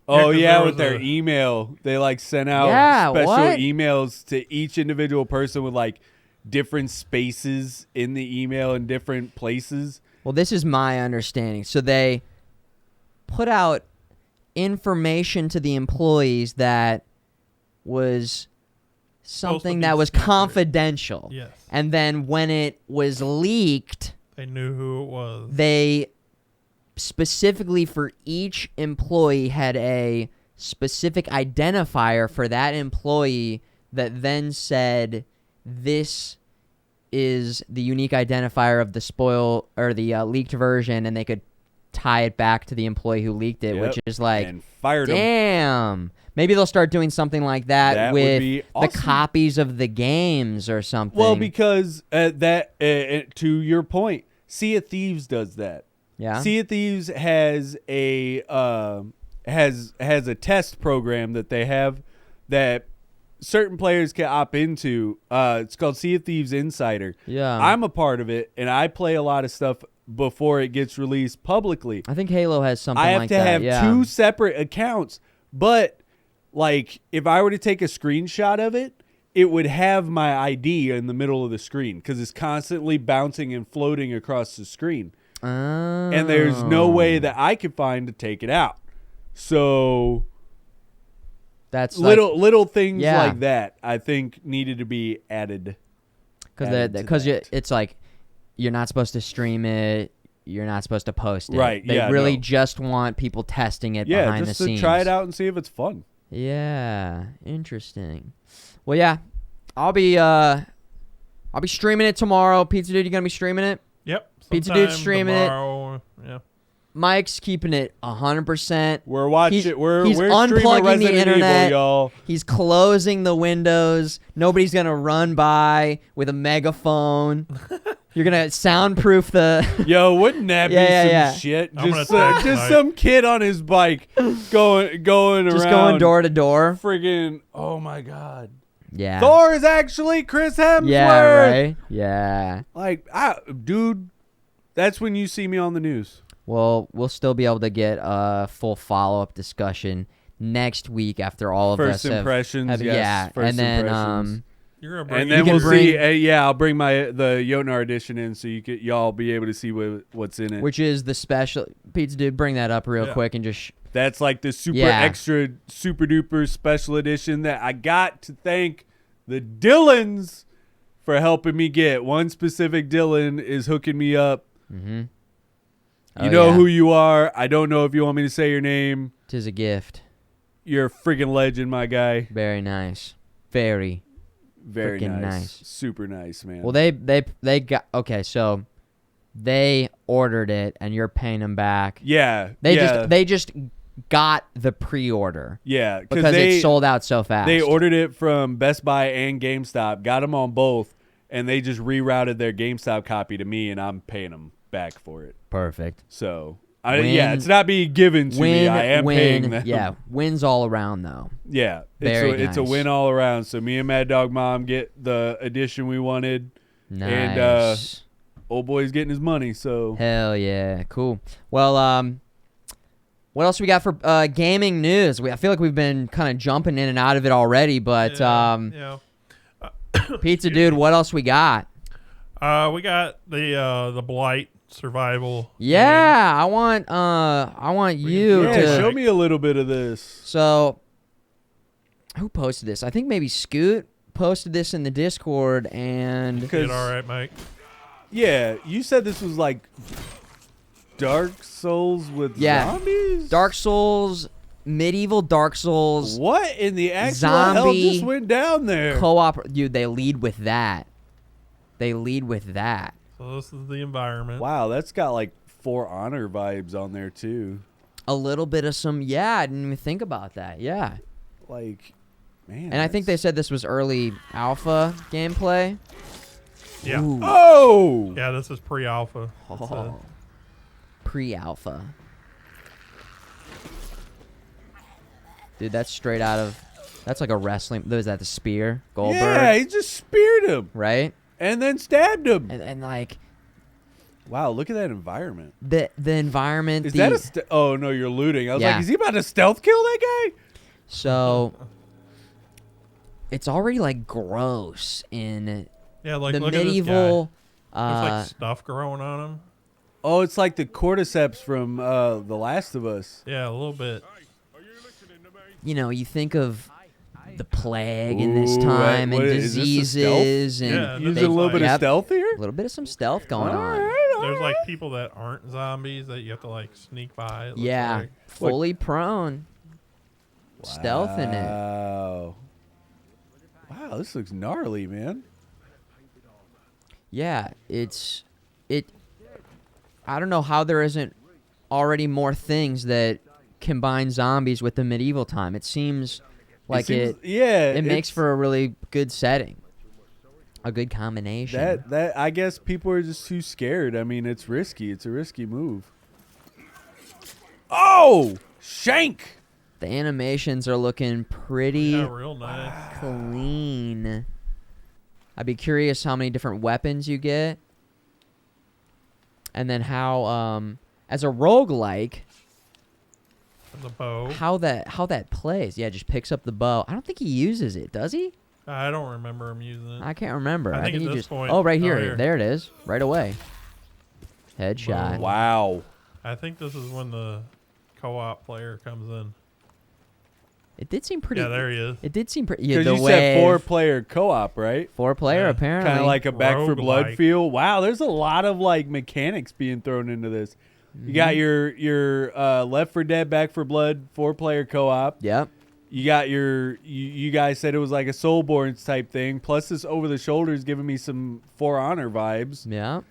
Oh yeah, with their email, they like sent out special emails to each individual person with like different spaces in the email in different places. Well, this is my understanding. So they put out information to the employees that was something that was confidential. Yes. And then when it was leaked, they knew who it was. They specifically for each employee had a specific identifier for that employee that then said this is the unique identifier of the spoil or the leaked version, and they could tie it back to the employee who leaked it, which is like, and fired damn. Maybe they'll start doing something like that with would be awesome. The copies of the games or something. Well, because to your point, Sea of Thieves does that. Yeah. Sea of Thieves has a has a test program that they have that certain players can opt into. It's called Sea of Thieves Insider. Yeah. I'm a part of it, and I play a lot of stuff before it gets released publicly. I think Halo has something like that. I have to have two separate accounts, but like if I were to take a screenshot of it, it would have my ID in the middle of the screen because it's constantly bouncing and floating across the screen. Oh. And there's no way that I could find to take it out. So that's little things like that I think needed to be added. Because it's like you're not supposed to stream it. You're not supposed to post it. Right. They really just want people testing it behind the scenes. Yeah, just to try it out and see if it's fun. Yeah, interesting. Well, yeah, I'll be streaming it tomorrow. PizzaDude, you gonna be streaming it? Yep. PizzaDude streaming tomorrow. Yeah. Mike's keeping it 100%. We're watching. He's We're unplugging streaming the Resident internet. Evil, y'all. He's closing the windows. Nobody's gonna run by with a megaphone. You're gonna soundproof the. Yo, wouldn't that be some shit? I'm Just gonna text just Mike. some kid on his bike going around. Just going door to door. Friggin', oh my god. Yeah. Thor is actually Chris Hemsworth. Yeah. Right. Yeah. Like, dude, that's when you see me on the news. Well, we'll still be able to get a full follow-up discussion next week after all of First us impressions, have, yes. yeah, First and then impressions. You're gonna bring And then can we'll see. bring- Yeah, I'll bring the Jotnar edition in, so y'all be able to see what's in it. which is the special. PizzaDude, bring that up real Yeah. quick and just. That's like the super Yeah. extra, super duper special edition that I got to thank the Dylans for helping me get. One specific Dylan is hooking me up. Mm-hmm. You know who you are. I don't know if you want me to say your name. 'Tis a gift. You're a freaking legend, my guy. Very nice. Very. Very Freaking nice. nice. Super nice, man. Well, they got okay. So they ordered it, and you're paying them back. yeah. They just got the pre-order yeah, because it sold out so fast. They ordered it from Best Buy and GameStop, got them on both, and they just rerouted their GameStop copy to me, and I'm paying them back for it. Perfect. So, Win- it's not being given to me. I am paying them. Yeah, wins all around though. Yeah, Very it's a nice. win all around. So me and Mad Dog Mom get the edition we wanted. Nice. And, Old boy's getting his money. So Hell yeah, cool. Well, what else we got for gaming news? I feel like we've been kind of jumping in and out of it already, but yeah. Pizza Dude, what else we got? We got the Blight survival. Yeah, I want you yeah, to show me a little bit of this. So, who posted this? I think maybe Scoot posted this in the Discord, and Game. Did all right, Mike. Yeah, you said this was like Dark Souls with zombies? Dark Souls, medieval Dark Souls, What in the actual hell Zombie just went down there? co-op. Dude, they lead with that. So this is the environment. Wow, that's got like For Honor vibes on there too. A little bit of some, yeah, I didn't even think about that, yeah. Like, man. And I think they said this was early alpha gameplay. Yeah. Ooh. Oh! Yeah, this is pre-alpha. That's it. Oh. Pre-alpha. Dude, that's straight out of... That's like a wrestling... Was that the spear? Goldberg? Yeah, he just speared him Right? and then stabbed him. And like... Wow, look at that environment. The environment... Is the, that a... oh, no, you're looting. I was Yeah. like, is he about to stealth kill that guy? So... It's already like gross in Yeah, like the look medieval... at this guy. There's like stuff growing on him. Oh, it's like the cordyceps from The Last of Us. Yeah, a little bit. you know, you think of the plague in this Ooh, time what- and is this a diseases and Yeah, Using There's a little bit of Yep. stealth here? a little bit of some stealth going All on. right, all There's right. like people that aren't zombies that you have to like sneak by. It looks Yeah, like. fully prone, stealth in it. Wow. Wow, this looks gnarly, man. Yeah, I don't know how there isn't already more things that combine zombies with the medieval time. It seems like it yeah, makes it's- for a really good setting, a good combination. that I guess people are just too scared. I mean, it's risky. It's a risky move. Oh, shank! The animations are looking pretty Yeah, real nice. clean. I'd be curious how many different weapons you get. And then how as a roguelike, The bow. how that plays. Yeah, just picks up the bow. I don't think he uses it, does he? I don't remember him using it. I can't remember. I think at he this just point- Oh, right oh, here. here. There it is. Right away. Headshot. Boom. Wow. I think this is when the co-op player comes in. It did seem pretty Yeah, there he is. It did seem pretty yeah, Because the you said wave. 4-player co-op, right? 4-player Yeah. apparently. Kind of like a Back for Blood Roguelike. feel. Wow, there's a lot of like mechanics being thrown into this. You got Mm-hmm. your Left 4 Dead, Back for Blood 4-player co-op. Yep. You got you guys said it was like a Soulborns type thing. Plus this over the shoulder is giving me some For Honor vibes. Yeah.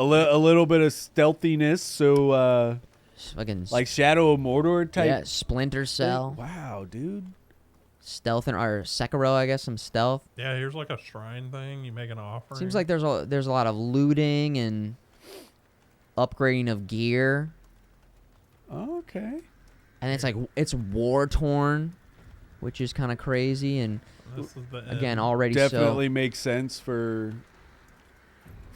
a little bit of stealthiness. So Fucking like Shadow of Mordor type. yeah, Splinter Cell, Wow, dude. stealth, or Sekiro, I guess, some stealth. Yeah, here's like a shrine thing. You make an offering. Seems like there's a lot of looting and upgrading of gear, Okay. and it's like it's war torn, which is kind of crazy. And This is the again, end. already Definitely makes sense for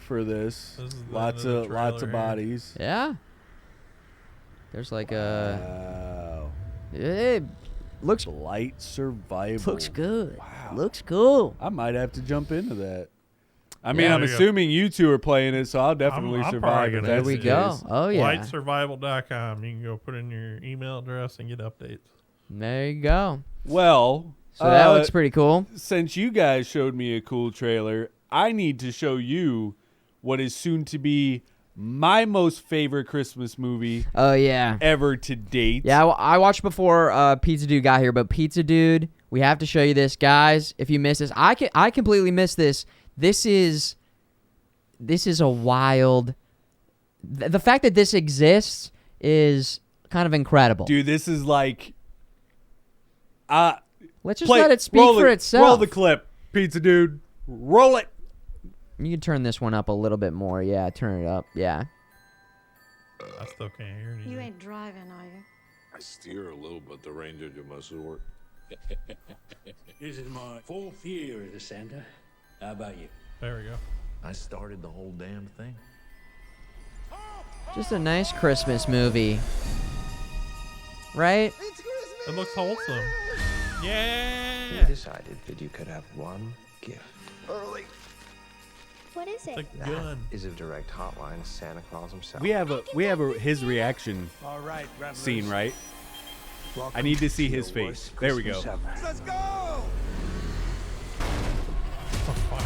this. This is the Lots end of of the lots of trailer here. so bodies. yeah. There's like Wow. it looks Light survival. good. Wow. Looks cool. I might have to jump into that. I mean, Yeah. I'm There you go. assuming you two are playing it, so I'll definitely I'm survive. probably If gonna that's There we the go. case. Oh yeah. Lightsurvival.com. You can go put in your email address and get updates. There you go. Well, So that looks pretty cool. since you guys showed me a cool trailer, I need to show you what is soon to be my most favorite Christmas movie Oh yeah. ever to date. Yeah, I watched before PizzaDude got here, but PizzaDude, we have to show you this, guys. If you missed this, I completely missed this. This is a wild. The fact that this exists is kind of incredible. Dude, this is like. Let's just let it speak for itself. Roll the clip, Pizza Dude. Roll it. You can turn this one up a little bit more. Yeah, turn it up. Yeah. I still can't hear You you. ain't driving, are you? I steer a little, but the ranger do most of the work. This is my 4th year as a Santa. How about you? There we go. I started the whole damn thing. Just a nice Christmas movie. Right? It looks wholesome. Yeah. We decided that you could have one gift. What is it? It's a gun. Is a direct hotline to Santa Claus himself. We have his reaction All right, scene, right? I need to see his face. There we go. Let's go! Oh, fuck.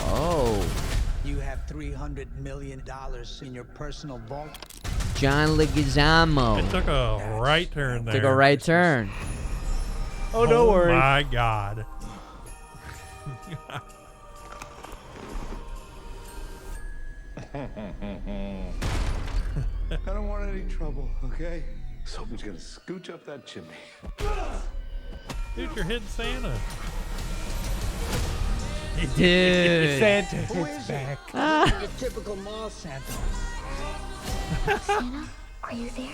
Oh. You have $300 million in your personal vault. John Leguizamo. It took a right turn there. Took a right turn. Oh, don't worry. My God. I don't want any trouble, okay? Someone's gonna scooch up that chimney. Dude, you're hitting Santa. Dude. Santa Who hits is back. Your typical mall Santa. Santa, are you there?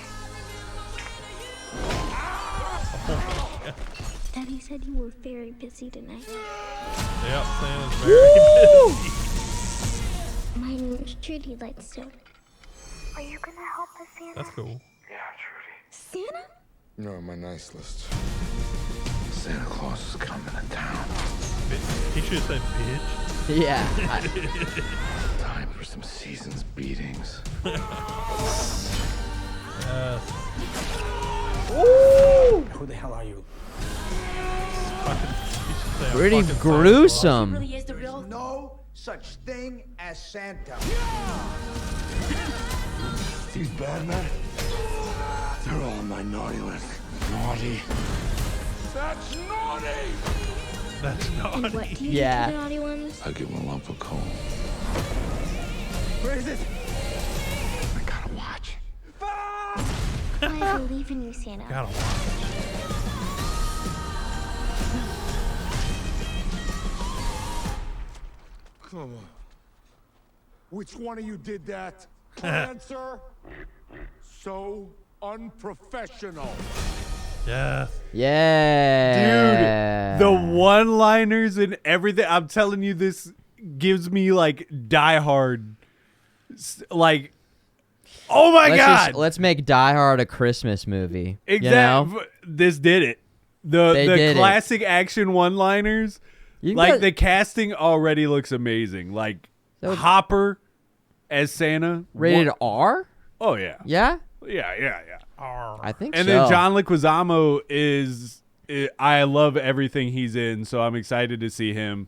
Daddy said you were very busy tonight. Yep, Santa's very busy. My name is Trudy Lightstone. Are you gonna help us, Santa? That's cool. Santa? You're on my nice list. Santa Claus is coming to town. He should have said bitch. Yeah. Time for some season's beatings. Who the hell are you? Pretty gruesome. Is the real? No such thing as Santa. These bad men, they're all on my naughty list. Naughty. That's naughty! That's And naughty. what do you Yeah. do to the naughty ones? I give him a lump of coal. Where is it? I gotta watch. I believe in you, Santa. Gotta watch. Come on. Which one of you did that? Answer. So unprofessional. Yeah. Yeah. Dude, the one-liners and everything. I'm telling you, this gives me like Die Hard. Like, oh my God. Let's make Die Hard a Christmas movie. Exactly. You know? This did it. The They did it. classic action one-liners. You Like got- the casting already looks amazing. Like So- Hopper as Santa. Rated R? Oh yeah. Yeah? Yeah. I think And so. then John Leguizamo I love everything he's in, so I'm excited to see him.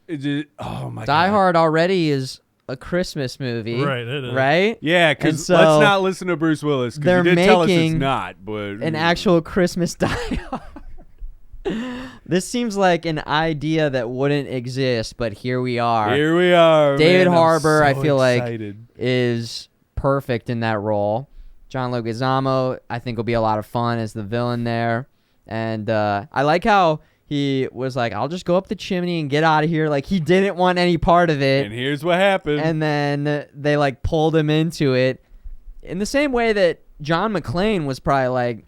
It just, oh my God. Die Hard already is a Christmas movie. Right, it is. Right? Yeah, And because so let's not listen to Bruce Willis because they're he did tell us it's making not. But An actual Christmas Die Hard. This seems like an idea that wouldn't exist, but here we are. Here we are. David man. I'm Harbour, I so feel excited. like, is perfect in that role. John Leguizamo, I think, will be a lot of fun as the villain there. And I like how he was like, I'll just go up the chimney and get out of here. Like, he didn't want any part of it. And here's what happened. And then they, like, pulled him into it in the same way that John McClane was probably like,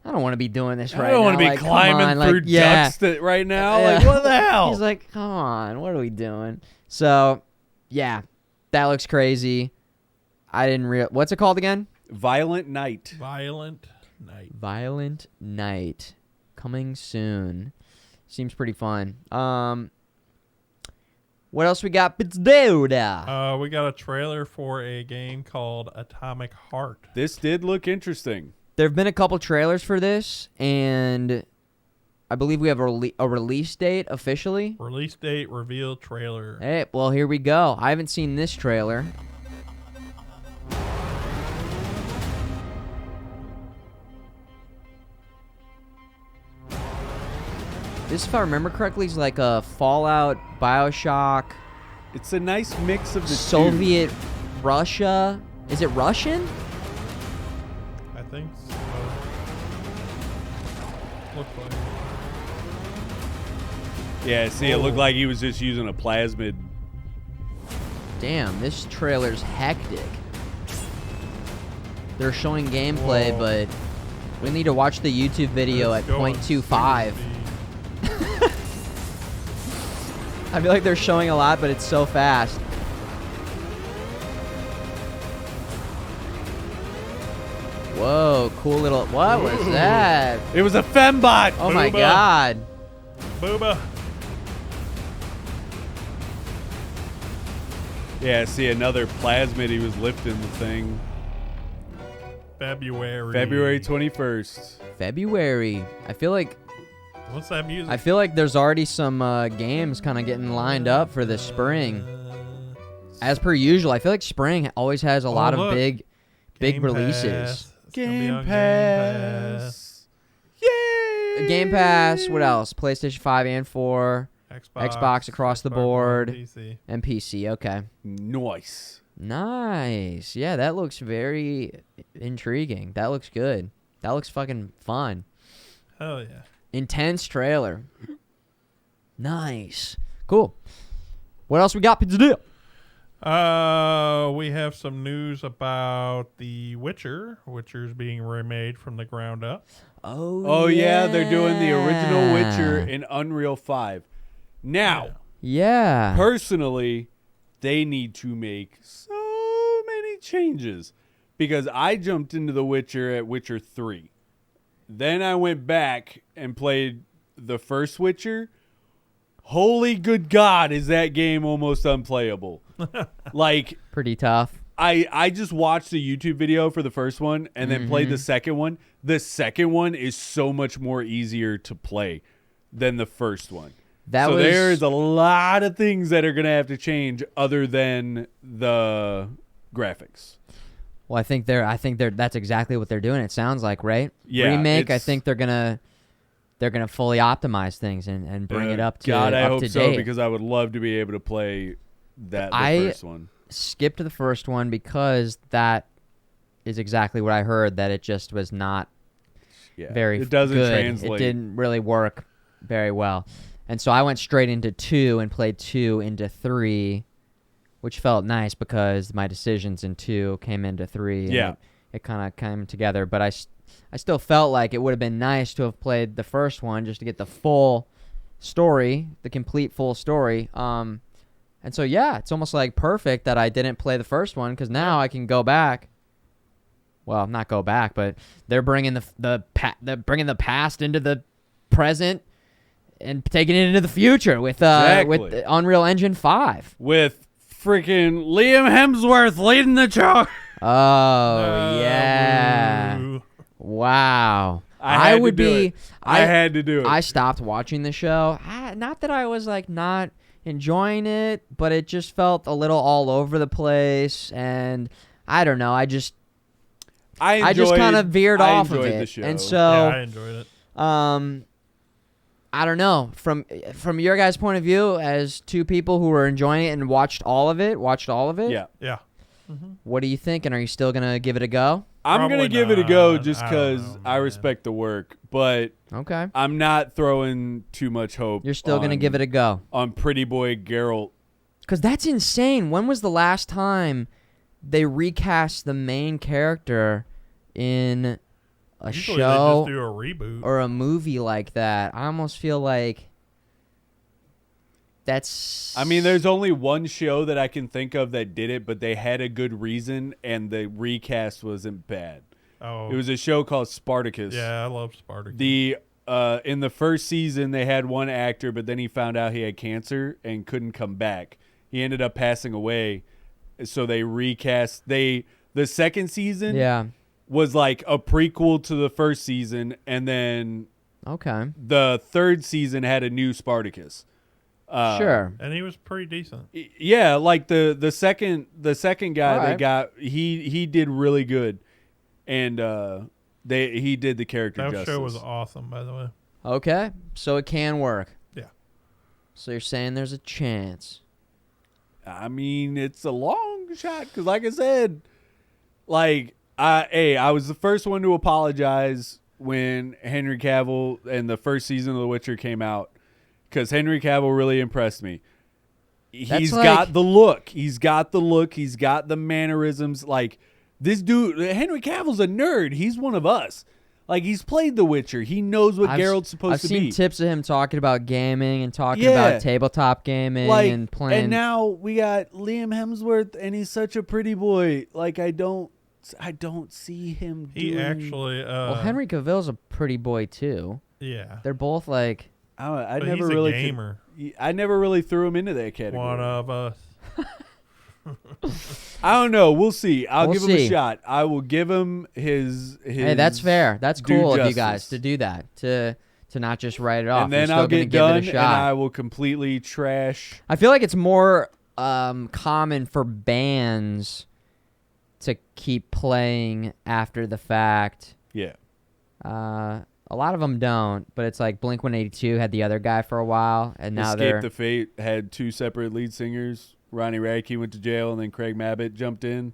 I don't want to be doing this right now. I don't want to be like, climbing through ducks right now. Yeah. Like, what the hell? He's like, come on, what are we doing? So, yeah, that looks crazy. I didn't what's it called again? Violent Night. Violent Night. Violent Night. Coming soon. Seems pretty fun. What else we got? PizzaDude. We got a trailer for a game called Atomic Heart. This did look interesting. There have been a couple trailers for this, and I believe we have a release date officially. Release date, reveal, trailer. Hey, well, here we go. I haven't seen this trailer. This, if I remember correctly, is like a Fallout, BioShock, It's a nice mix of the Soviet Russia. Is it Russian? I think so. Looks like. two. Yeah, see, it looked like he was just using a plasmid. Damn, this trailer's hectic. They're showing gameplay, Whoa. but we need to watch the YouTube video It's at going 0.25. speed. I feel like they're showing a lot, but it's so fast. Whoa, cool little... What was that? It was a fembot. Oh my Booba. god. Booba. Yeah, see, another plasmid. He was lifting the thing. February 21st. February. I feel like What's that music? there's already some games kind of getting lined up for the spring. As per usual, I feel like spring always has a lot of look. big Game releases. Pass. It's gonna be on Game Pass. Yay! Game Pass, what else? PlayStation 5 and 4, Xbox across the Xbox board. One, PC. and PC. Okay. Nice. Nice. Yeah, that looks very intriguing. That looks good. That looks fucking fun. Hell yeah. Intense trailer. Nice. Cool. What else we got? PizzaDude. We have some news about The Witcher. Witcher's being remade from the ground up. Oh yeah, they're doing the original Witcher in Unreal 5. Now, Yeah. personally, they need to make so many changes because I jumped into The Witcher at Witcher 3. Then I went back and played the first Witcher. Holy good God, is that game almost unplayable. Like, Pretty tough. I just watched the YouTube video for the first one and then played the second one. The second one is so much more easier to play than the first one. That was There's a lot of things that are going to have to change other than the graphics. Well, I think they're that's exactly what they're doing. It sounds like, right? Yeah, Remake, I it's- think they're gonna fully optimize things and bring it up to God, I up hope to so date. because I would love to be able to play the first one. Skipped the first one because that is exactly what I heard, that it just was not Yeah, very it doesn't good. translate. It didn't really work very well. And so I went straight into 2 and played 2 into 3, which felt nice because my decisions in 2 came into 3. And Yeah. It kind of came together. But I still felt like it would have been nice to have played the first one just to get the full story, the complete full story. And so, yeah, it's almost like perfect that I didn't play the first one because now I can go back. Well, not go back, but they're bringing they're bringing the past into the present and taking it into the future with Exactly. Unreal Engine 5. With freaking Liam Hemsworth leading the charge. Oh, yeah. Boo. Wow. I had would to do be it. I had to do it. I stopped watching the show. Not that I was like not enjoying it, but it just felt a little all over the place, and I don't know. I just kind of veered off of enjoyed the it, show. and Yeah, so I enjoyed it. I don't know. From your guys' point of view, as two people who were enjoying it and watched all of it. Yeah. Yeah. What are you thinking? Are you still gonna give it a go? I'm Probably going to give it a go not. just I don't because know, I man. respect the work, but Okay. I'm not throwing too much hope. You're still gonna give it a go. On Pretty Boy Geralt. Because that's insane. When was the last time they recast the main character in a Usually show they just do a reboot. or a movie like that? I almost feel like that's... I mean, there's only one show that I can think of that did it, but they had a good reason, and the recast wasn't bad. Oh, It was a show called Spartacus. yeah, I love Spartacus. In the first season, they had one actor, but then he found out he had cancer and couldn't come back. He ended up passing away, so they recast. The second season Yeah. was like a prequel to the first season, and then Okay. the third season had a new Spartacus. Sure. And he was pretty decent. Yeah, like the second guy All they right. got, he did really good, and he did the character That justice. show was awesome, by the way. Okay. So it can work. Yeah. So you're saying there's a chance. I mean, it's a long shot because, like I said, I was the first one to apologize when Henry Cavill and the first season of The Witcher came out because Henry Cavill really impressed me. He's got the look. He's got the look. He's got the mannerisms. Like, this dude, Henry Cavill's a nerd. He's one of us. Like, he's played The Witcher. He knows what Geralt's supposed to be. I've seen tips of him talking about gaming and talking Yeah. about tabletop gaming and playing. And now we got Liam Hemsworth, and he's such a pretty boy. Like, I don't see him He doing... actually. well, Henry Cavill's a pretty boy too. Yeah. They're both like... I But never he's really a gamer. I never really threw him into that category. One of us. I don't know. We'll see. I'll We'll give him a see. shot. I will give him his Hey, that's fair. That's due cool of you justice. guys to do that. To not just write it off. And then You're still I'll gonna get give done, it a and shot. I will completely trash. I feel like it's more common for bands to keep playing after the fact. Yeah. A lot of them don't, but it's like Blink-182 had the other guy for a while, and now Escape they're... the Fate had two separate lead singers. Ronnie Radke went to jail, and then Craig Mabbitt jumped in.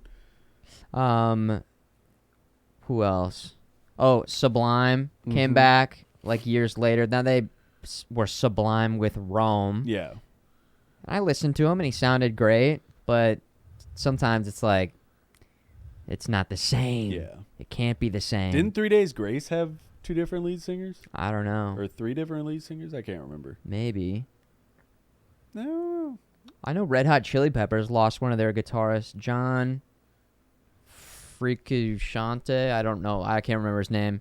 Who else? Oh, Sublime came Mhm. back like years later. Now they were Sublime with Rome. Yeah. I listened to him and he sounded great, but sometimes it's like it's not the same. Yeah. It can't be the same. Didn't 3 Days Grace have two different lead singers? I don't know. Or three different lead singers? I can't remember. Maybe. No. I know Red Hot Chili Peppers lost one of their guitarists, John Frusciante. I don't know. I can't remember his name.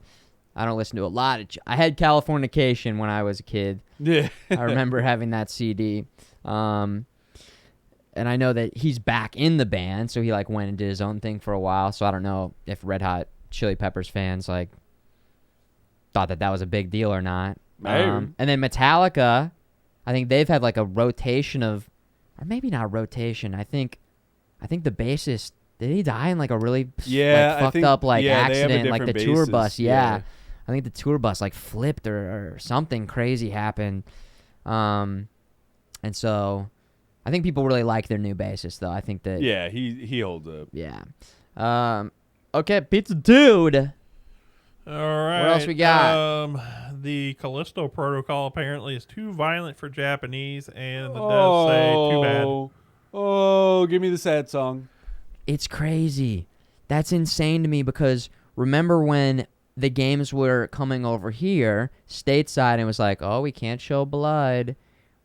I don't listen to a lot of... I had Californication when I was a kid. Yeah. I remember having that CD. And I know that he's back in the band, so he like went and did his own thing for a while. So I don't know if Red Hot Chili Peppers fans like thought that was a big deal or not. Maybe. And then Metallica, I think they've had like a rotation of, or maybe not rotation. I think the bassist, did he die in like a really Yeah, I fucked think- up like yeah, they have a accident, like the different tour bassist, bus? yeah. I think the tour bus like flipped or something crazy happened. And so I think people really like their new bassist though. I think that Yeah, he holds up. yeah. Okay, PizzaDude. All right. else we got? The Callisto Protocol apparently is too violent for Japanese, and the devs say too bad. Oh, give me the sad song. It's crazy. That's insane to me because remember when the games were coming over here stateside and it was like, oh, we can't show blood.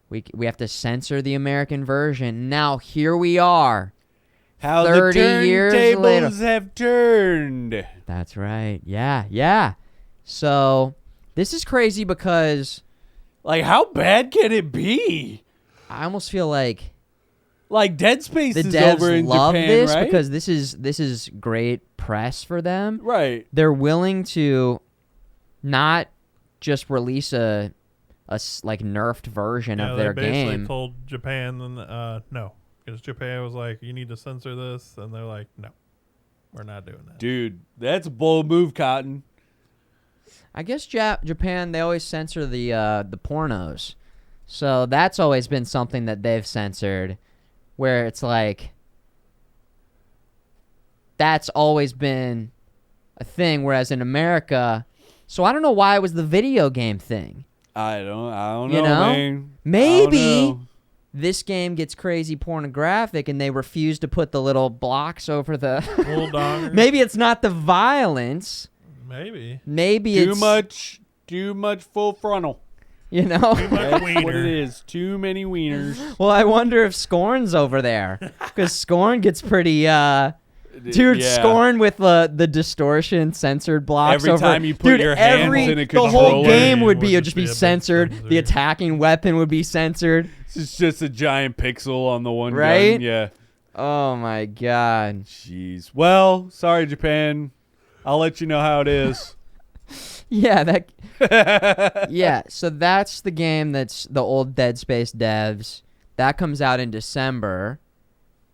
We have to censor the American version. Now here we are. How 30 the years later. turntables have turned. That's right. Yeah. So this is crazy because Like, how bad can it be? I almost feel like Like, Dead Space the is devs over in love Japan, this right? because this is great press for them. Right. They're willing to not just release a like nerfed version Yeah, of they their basically game. told Japan no, because Japan was like, you need to censor this, and they're like, no, we're not doing that. Dude, that's a bold move, Cotton. I guess Japan, they always censor the pornos. So that's always been something that they've censored, where it's like, that's always been a thing, whereas in America, so I don't know why it was the video game thing. I don't You know, know? man. Maybe I don't know. this game gets crazy pornographic and they refuse to put the little blocks over the... Bulldog. Maybe it's not the violence. Maybe. Maybe Too it's... much full frontal. You know? Too much That's what wiener. it is. Too many wieners. Well, I wonder if Scorn's over there. Because Scorn gets pretty... Dude, Yeah. Scorn with the distortion censored blocks Every over. time you put your hands in a the whole controller, game would it be would just just be be a big censored. sensor. The attacking weapon would be censored. It's just a giant pixel on the one Right? gun. Yeah. Oh my god. Jeez. Well, sorry, Japan. I'll let you know how it is. Yeah, that. Yeah, so that's the game that's the old Dead Space devs. That comes out in December,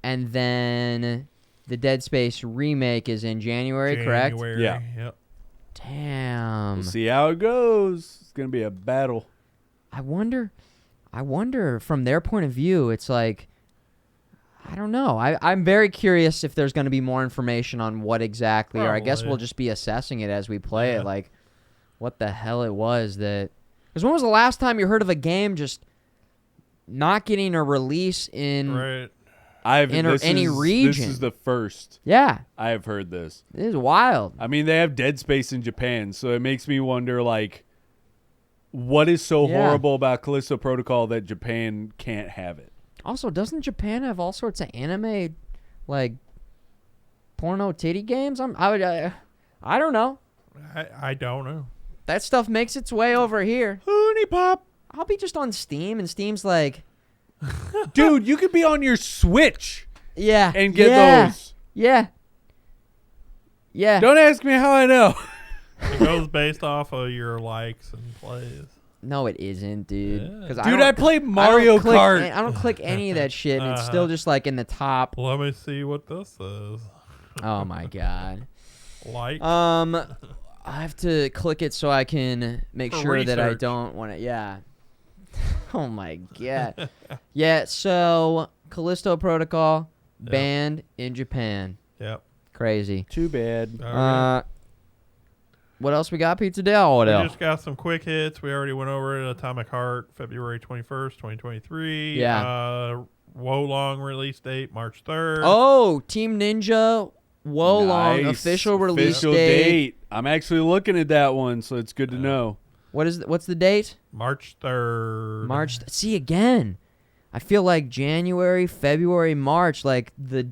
and then the Dead Space remake is in January, correct? Yeah. Yep. Damn. We'll see how it goes. It's gonna be a battle. I wonder from their point of view, it's like, I don't know. I'm very curious if there's going to be more information on what exactly, or I guess Probably. we'll just be assessing it as we play Yeah. it, like what the hell it was that. Because when was the last time you heard of a game just not getting a release in? Right. Any region. This is the first Yeah, I have heard this. it is wild. I mean, they have Dead Space in Japan, so it makes me wonder, like, what is so Yeah. horrible about Callisto Protocol that Japan can't have it? Also, doesn't Japan have all sorts of anime, like porno titty games? I don't know. I don't know. That stuff makes its way over here. Honey Pop. I'll be just on Steam, and Steam's like, Dude, you could be on your Switch yeah, and get yeah, those. Yeah. Yeah. Don't ask me how I know. It goes based off of your likes and plays. No, it isn't, dude. Yeah. 'Cause Dude, I play Mario Kart. I don't click any of that shit, and it's still just like in the top. Let me see what this says. Oh my god. Like. I have to click it so I can make For sure that I research. don't want to. Yeah. Oh my god. Yeah. So Callisto Protocol banned in Japan. Yep. Crazy. Too bad. All right. What else we got, Pizza Dale? What We else? just got some quick hits. We already went over it. Atomic Heart, February 21st, 2023. Yeah. Wolong release date, March 3rd. Oh, Team Ninja Wolong Nice. official release Official date. I'm actually looking at that one, so it's good to know. What's the date? March 3rd. March. See again. I feel like January, February, March, like the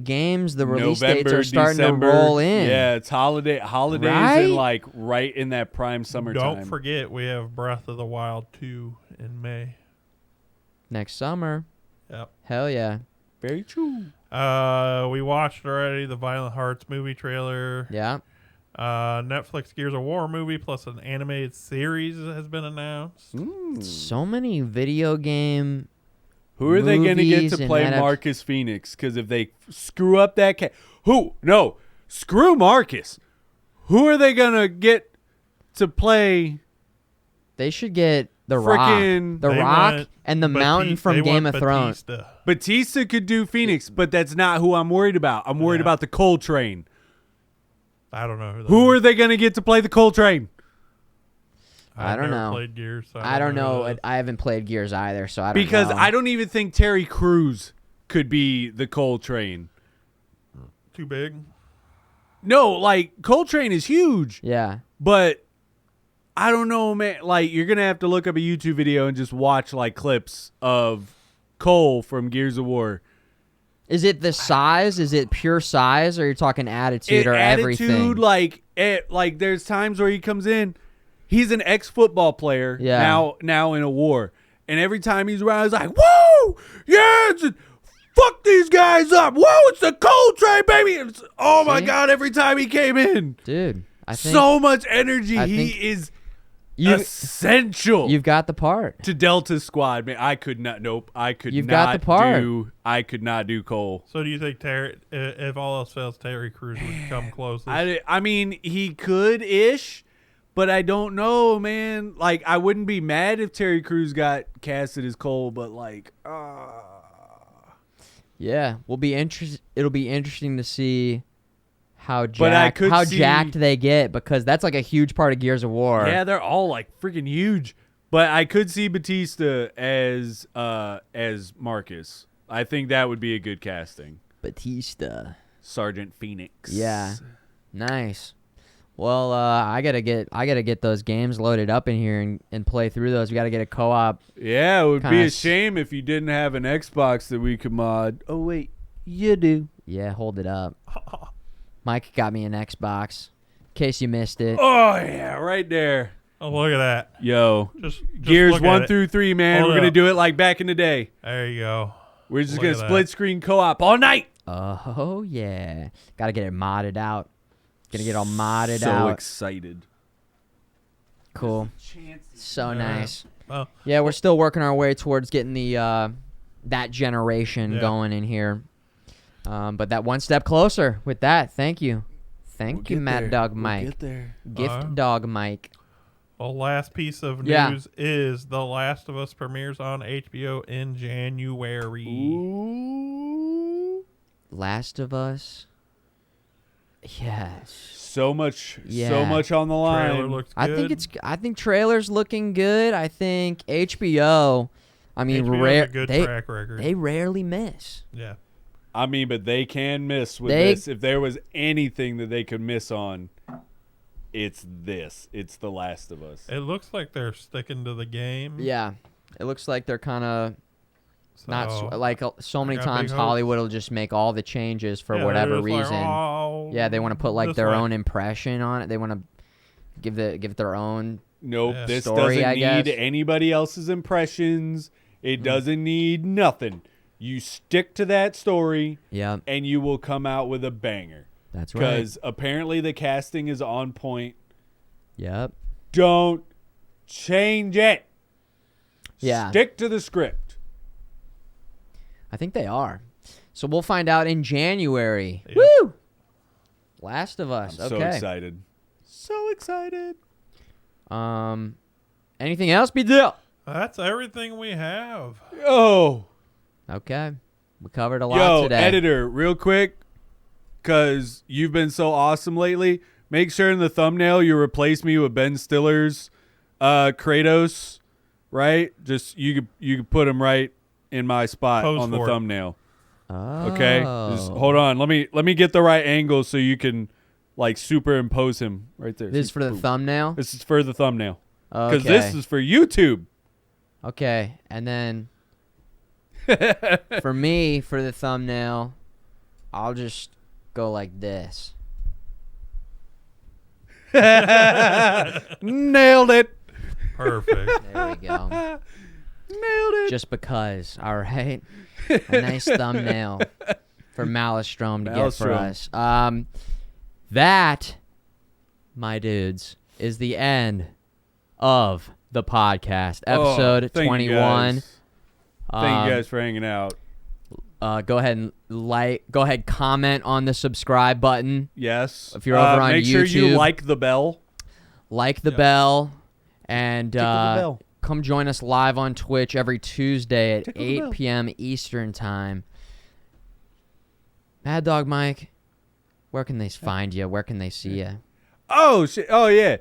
games, the release dates November, are starting December. to roll in. Yeah, it's holidays Right? and like right in that prime summertime. Don't forget, we have Breath of the Wild 2 in May. Next summer. Yep. Hell yeah. Very true. We watched already the Violent Hearts movie trailer. Yeah. Netflix Gears of War movie plus an animated series has been announced. So many video game. Who are they going to get movies to and play Marcus Phoenix? Because if they screw up that screw Marcus. Who are they going to get to play? They should get The Frickin- Rock. The They Rock want and the Mountain from they Game want of Thrones. Batista. Batista could do Phoenix, but that's not who I'm worried about. I'm worried Yeah. about the Coltrane. I don't know. Who are they going to get to play the Coltrane? I don't never know. Played Gears, so I don't who know. it is. I haven't played Gears either, so I don't Because know. I don't even think Terry Crews could be the Coltrane. Too big. No, like Coltrane is huge, Yeah. but I don't know, man. Like you're gonna have to look up a YouTube video and just watch like clips of Cole from Gears of War. Is it the size? Is it pure size, or you're talking attitude or everything? Attitude, like there's times where he comes in. He's an ex-football player Yeah. now in a war, and every time he's around, he's like, "Whoa, yeah, fuck these guys up! Whoa, it's the Coltrane, baby!" Oh my See? god! Every time he came in, Dude, I think so much energy. I He think is you've essential got the part. to Delta Squad. Man, I could not. Nope, I could You've not got the part. I could not do Cole. So do you think Terry, if all else fails, Terry Crews would come closest? I mean, he could ish. But I don't know, man. Like, I wouldn't be mad if Terry Crews got casted as Cole, but like, Yeah, it'll be interesting to see how But I could see- jacked they get, because that's like a huge part of Gears of War. yeah, they're all like freaking huge. But I could see Batista as Marcus. I think that would be a good casting. Batista. Sergeant Phoenix. Yeah. Nice. Well, I gotta get those games loaded up in here and play through those. We gotta get a co-op. Yeah, it would be Kinda a shame if you didn't have an Xbox that we could mod. Oh wait, you do. Yeah, hold it up. Mike got me an Xbox. In case you missed it. Oh yeah, right there. Oh, look at that. Yo, Just Gears look at 1 it. through 3, man. Hold We're gonna up. do it like back in the day. There you go. We're just Look gonna at that. split screen co-op all night. Oh yeah, gotta get it modded out. Gonna get all modded so out. excited. Cool. So nice. Well, Yeah, we're still working our way towards getting the that generation Yeah. going in here. But that one step closer with that. Thank you. Thank you, MadDawgMike. Get there. Gift Dog Mike. well, last piece of Yeah. news is The Last of Us premieres on HBO in January. Ooh. Last of Us. Yes. So much Yeah. on the line. Trailer looks good. I think trailer's looking good. I think HBO. I mean, HBO 's rare. a good They track record. they rarely miss. Yeah. I mean, but they can miss with They- this. If there was anything that they could miss on, it's this. It's The Last of Us. It looks like they're sticking to the game. Yeah, it looks like they're kind of not So, like so many got times big hopes. Hollywood will just make all the changes for yeah, whatever they're just like, reason. "Oh, Yeah, they want to put like this their way." own impression on it. They want to give their own. Nope, Yeah. this Story, doesn't I need guess. anybody else's impressions. It doesn't need nothing. You stick to that story, Yeah, and you will come out with a banger. that's right. Because apparently the casting is on point. Yep. Don't change it. Yeah. Stick to the script. I think they are. So we'll find out in January. Yep. Woo! Last of Us. I'm so Okay. excited. So excited. Anything else, P-Dill? That's everything we have. Oh. Okay. We covered a lot Yo, today. editor, real quick, because you've been so awesome lately. Make sure in the thumbnail you replace me with Ben Stiller's Kratos, right? Just you could put him right in my spot Pose on the for it. thumbnail. Oh. Okay, just hold on. Let me get the right angle so you can like superimpose him right there. This is for the thumbnail? This is for the thumbnail because Okay. this is for YouTube. Okay. And then for me, for the thumbnail, I'll just go like this. Nailed it. Perfect. There we go. Nailed it. Just because, all right? A nice thumbnail for Malastrome to get for Malastrome. us. That, my dudes, is the end of the podcast. Episode Oh, thank you 21. guys. Thank you guys for hanging out. Go ahead and comment on the subscribe button. Yes. If you're over on make sure you YouTube. like the bell. Like the bell, and Tickle the bell. come join us live on Twitch every Tuesday at Tickle the 8 bell. p.m. Eastern Time. MadDawgMike, where can they find you? Where can they see you? Oh shit! Oh yeah.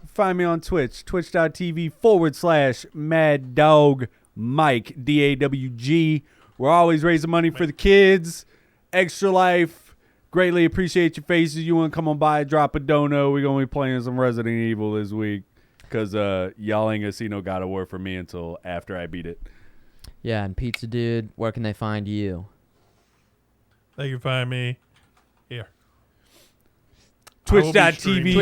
Find me on Twitch. Twitch.tv/MadDawgMike DAWG. We're always raising money for the kids. Extra Life. Greatly appreciate your faces. You want to come on by, drop a dono. We're gonna be playing some Resident Evil this week because y'all ain't gonna see no God of War for me until after I beat it. Yeah, and PizzaDude, where can they find you? They can find me here. Twitch.tv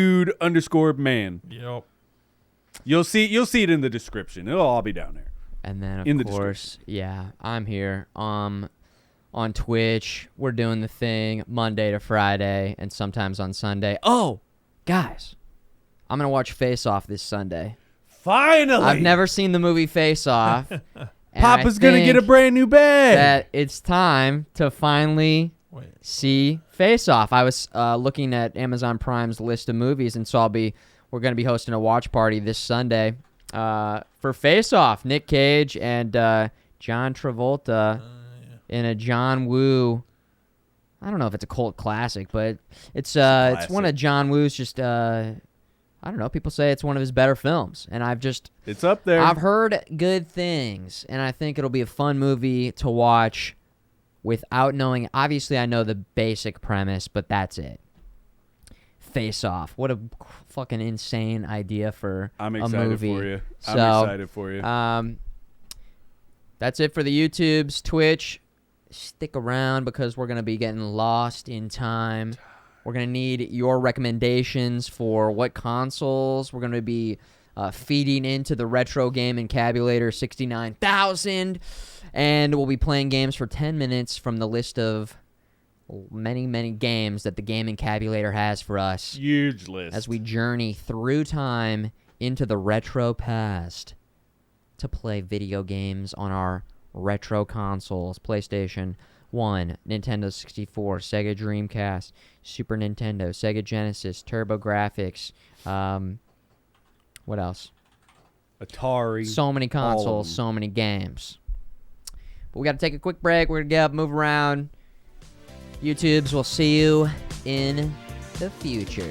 /pizza_dude_man. Yep. You'll see it in the description. It'll all be down there. And then, In of the course, yeah, I'm here on Twitch. We're doing the thing Monday to Friday and sometimes on Sunday. Oh, guys, I'm going to watch Face Off this Sunday. Finally, I've never seen the movie Face Off. and Papa's I gonna get a think brand new bed. that it's time to finally Wait. see Face Off. I was looking at Amazon Prime's list of movies and saw we're going to be hosting a watch party this Sunday for Face Off. Nick Cage and John Travolta in a John Woo. I don't know if it's a cult classic, but it's one of John Woo's just I don't know. People say it's one of his better films, and it's up there. I've heard good things, and I think it'll be a fun movie to watch without knowing. Obviously, I know the basic premise, but that's it. Face Off. What a fucking insane idea for I'm a excited movie. for you. So, I'm excited for you. That's it for the YouTubes, Twitch. Stick around because we're going to be getting lost in time. We're going to need your recommendations for what consoles we're going to be feeding into the Retro Gaming Cabulator 69,000. And we'll be playing games for 10 minutes from the list of many, many games that the Gaming Cabulator has for us. Huge list. As we journey through time into the retro past to play video games on our retro consoles. PlayStation 1, Nintendo 64, Sega Dreamcast, Super Nintendo, Sega Genesis, TurboGrafx. What else? Atari. So many consoles, so many games. But we got to take a quick break. We're going to get up, move around. YouTubes, we'll see you in the future.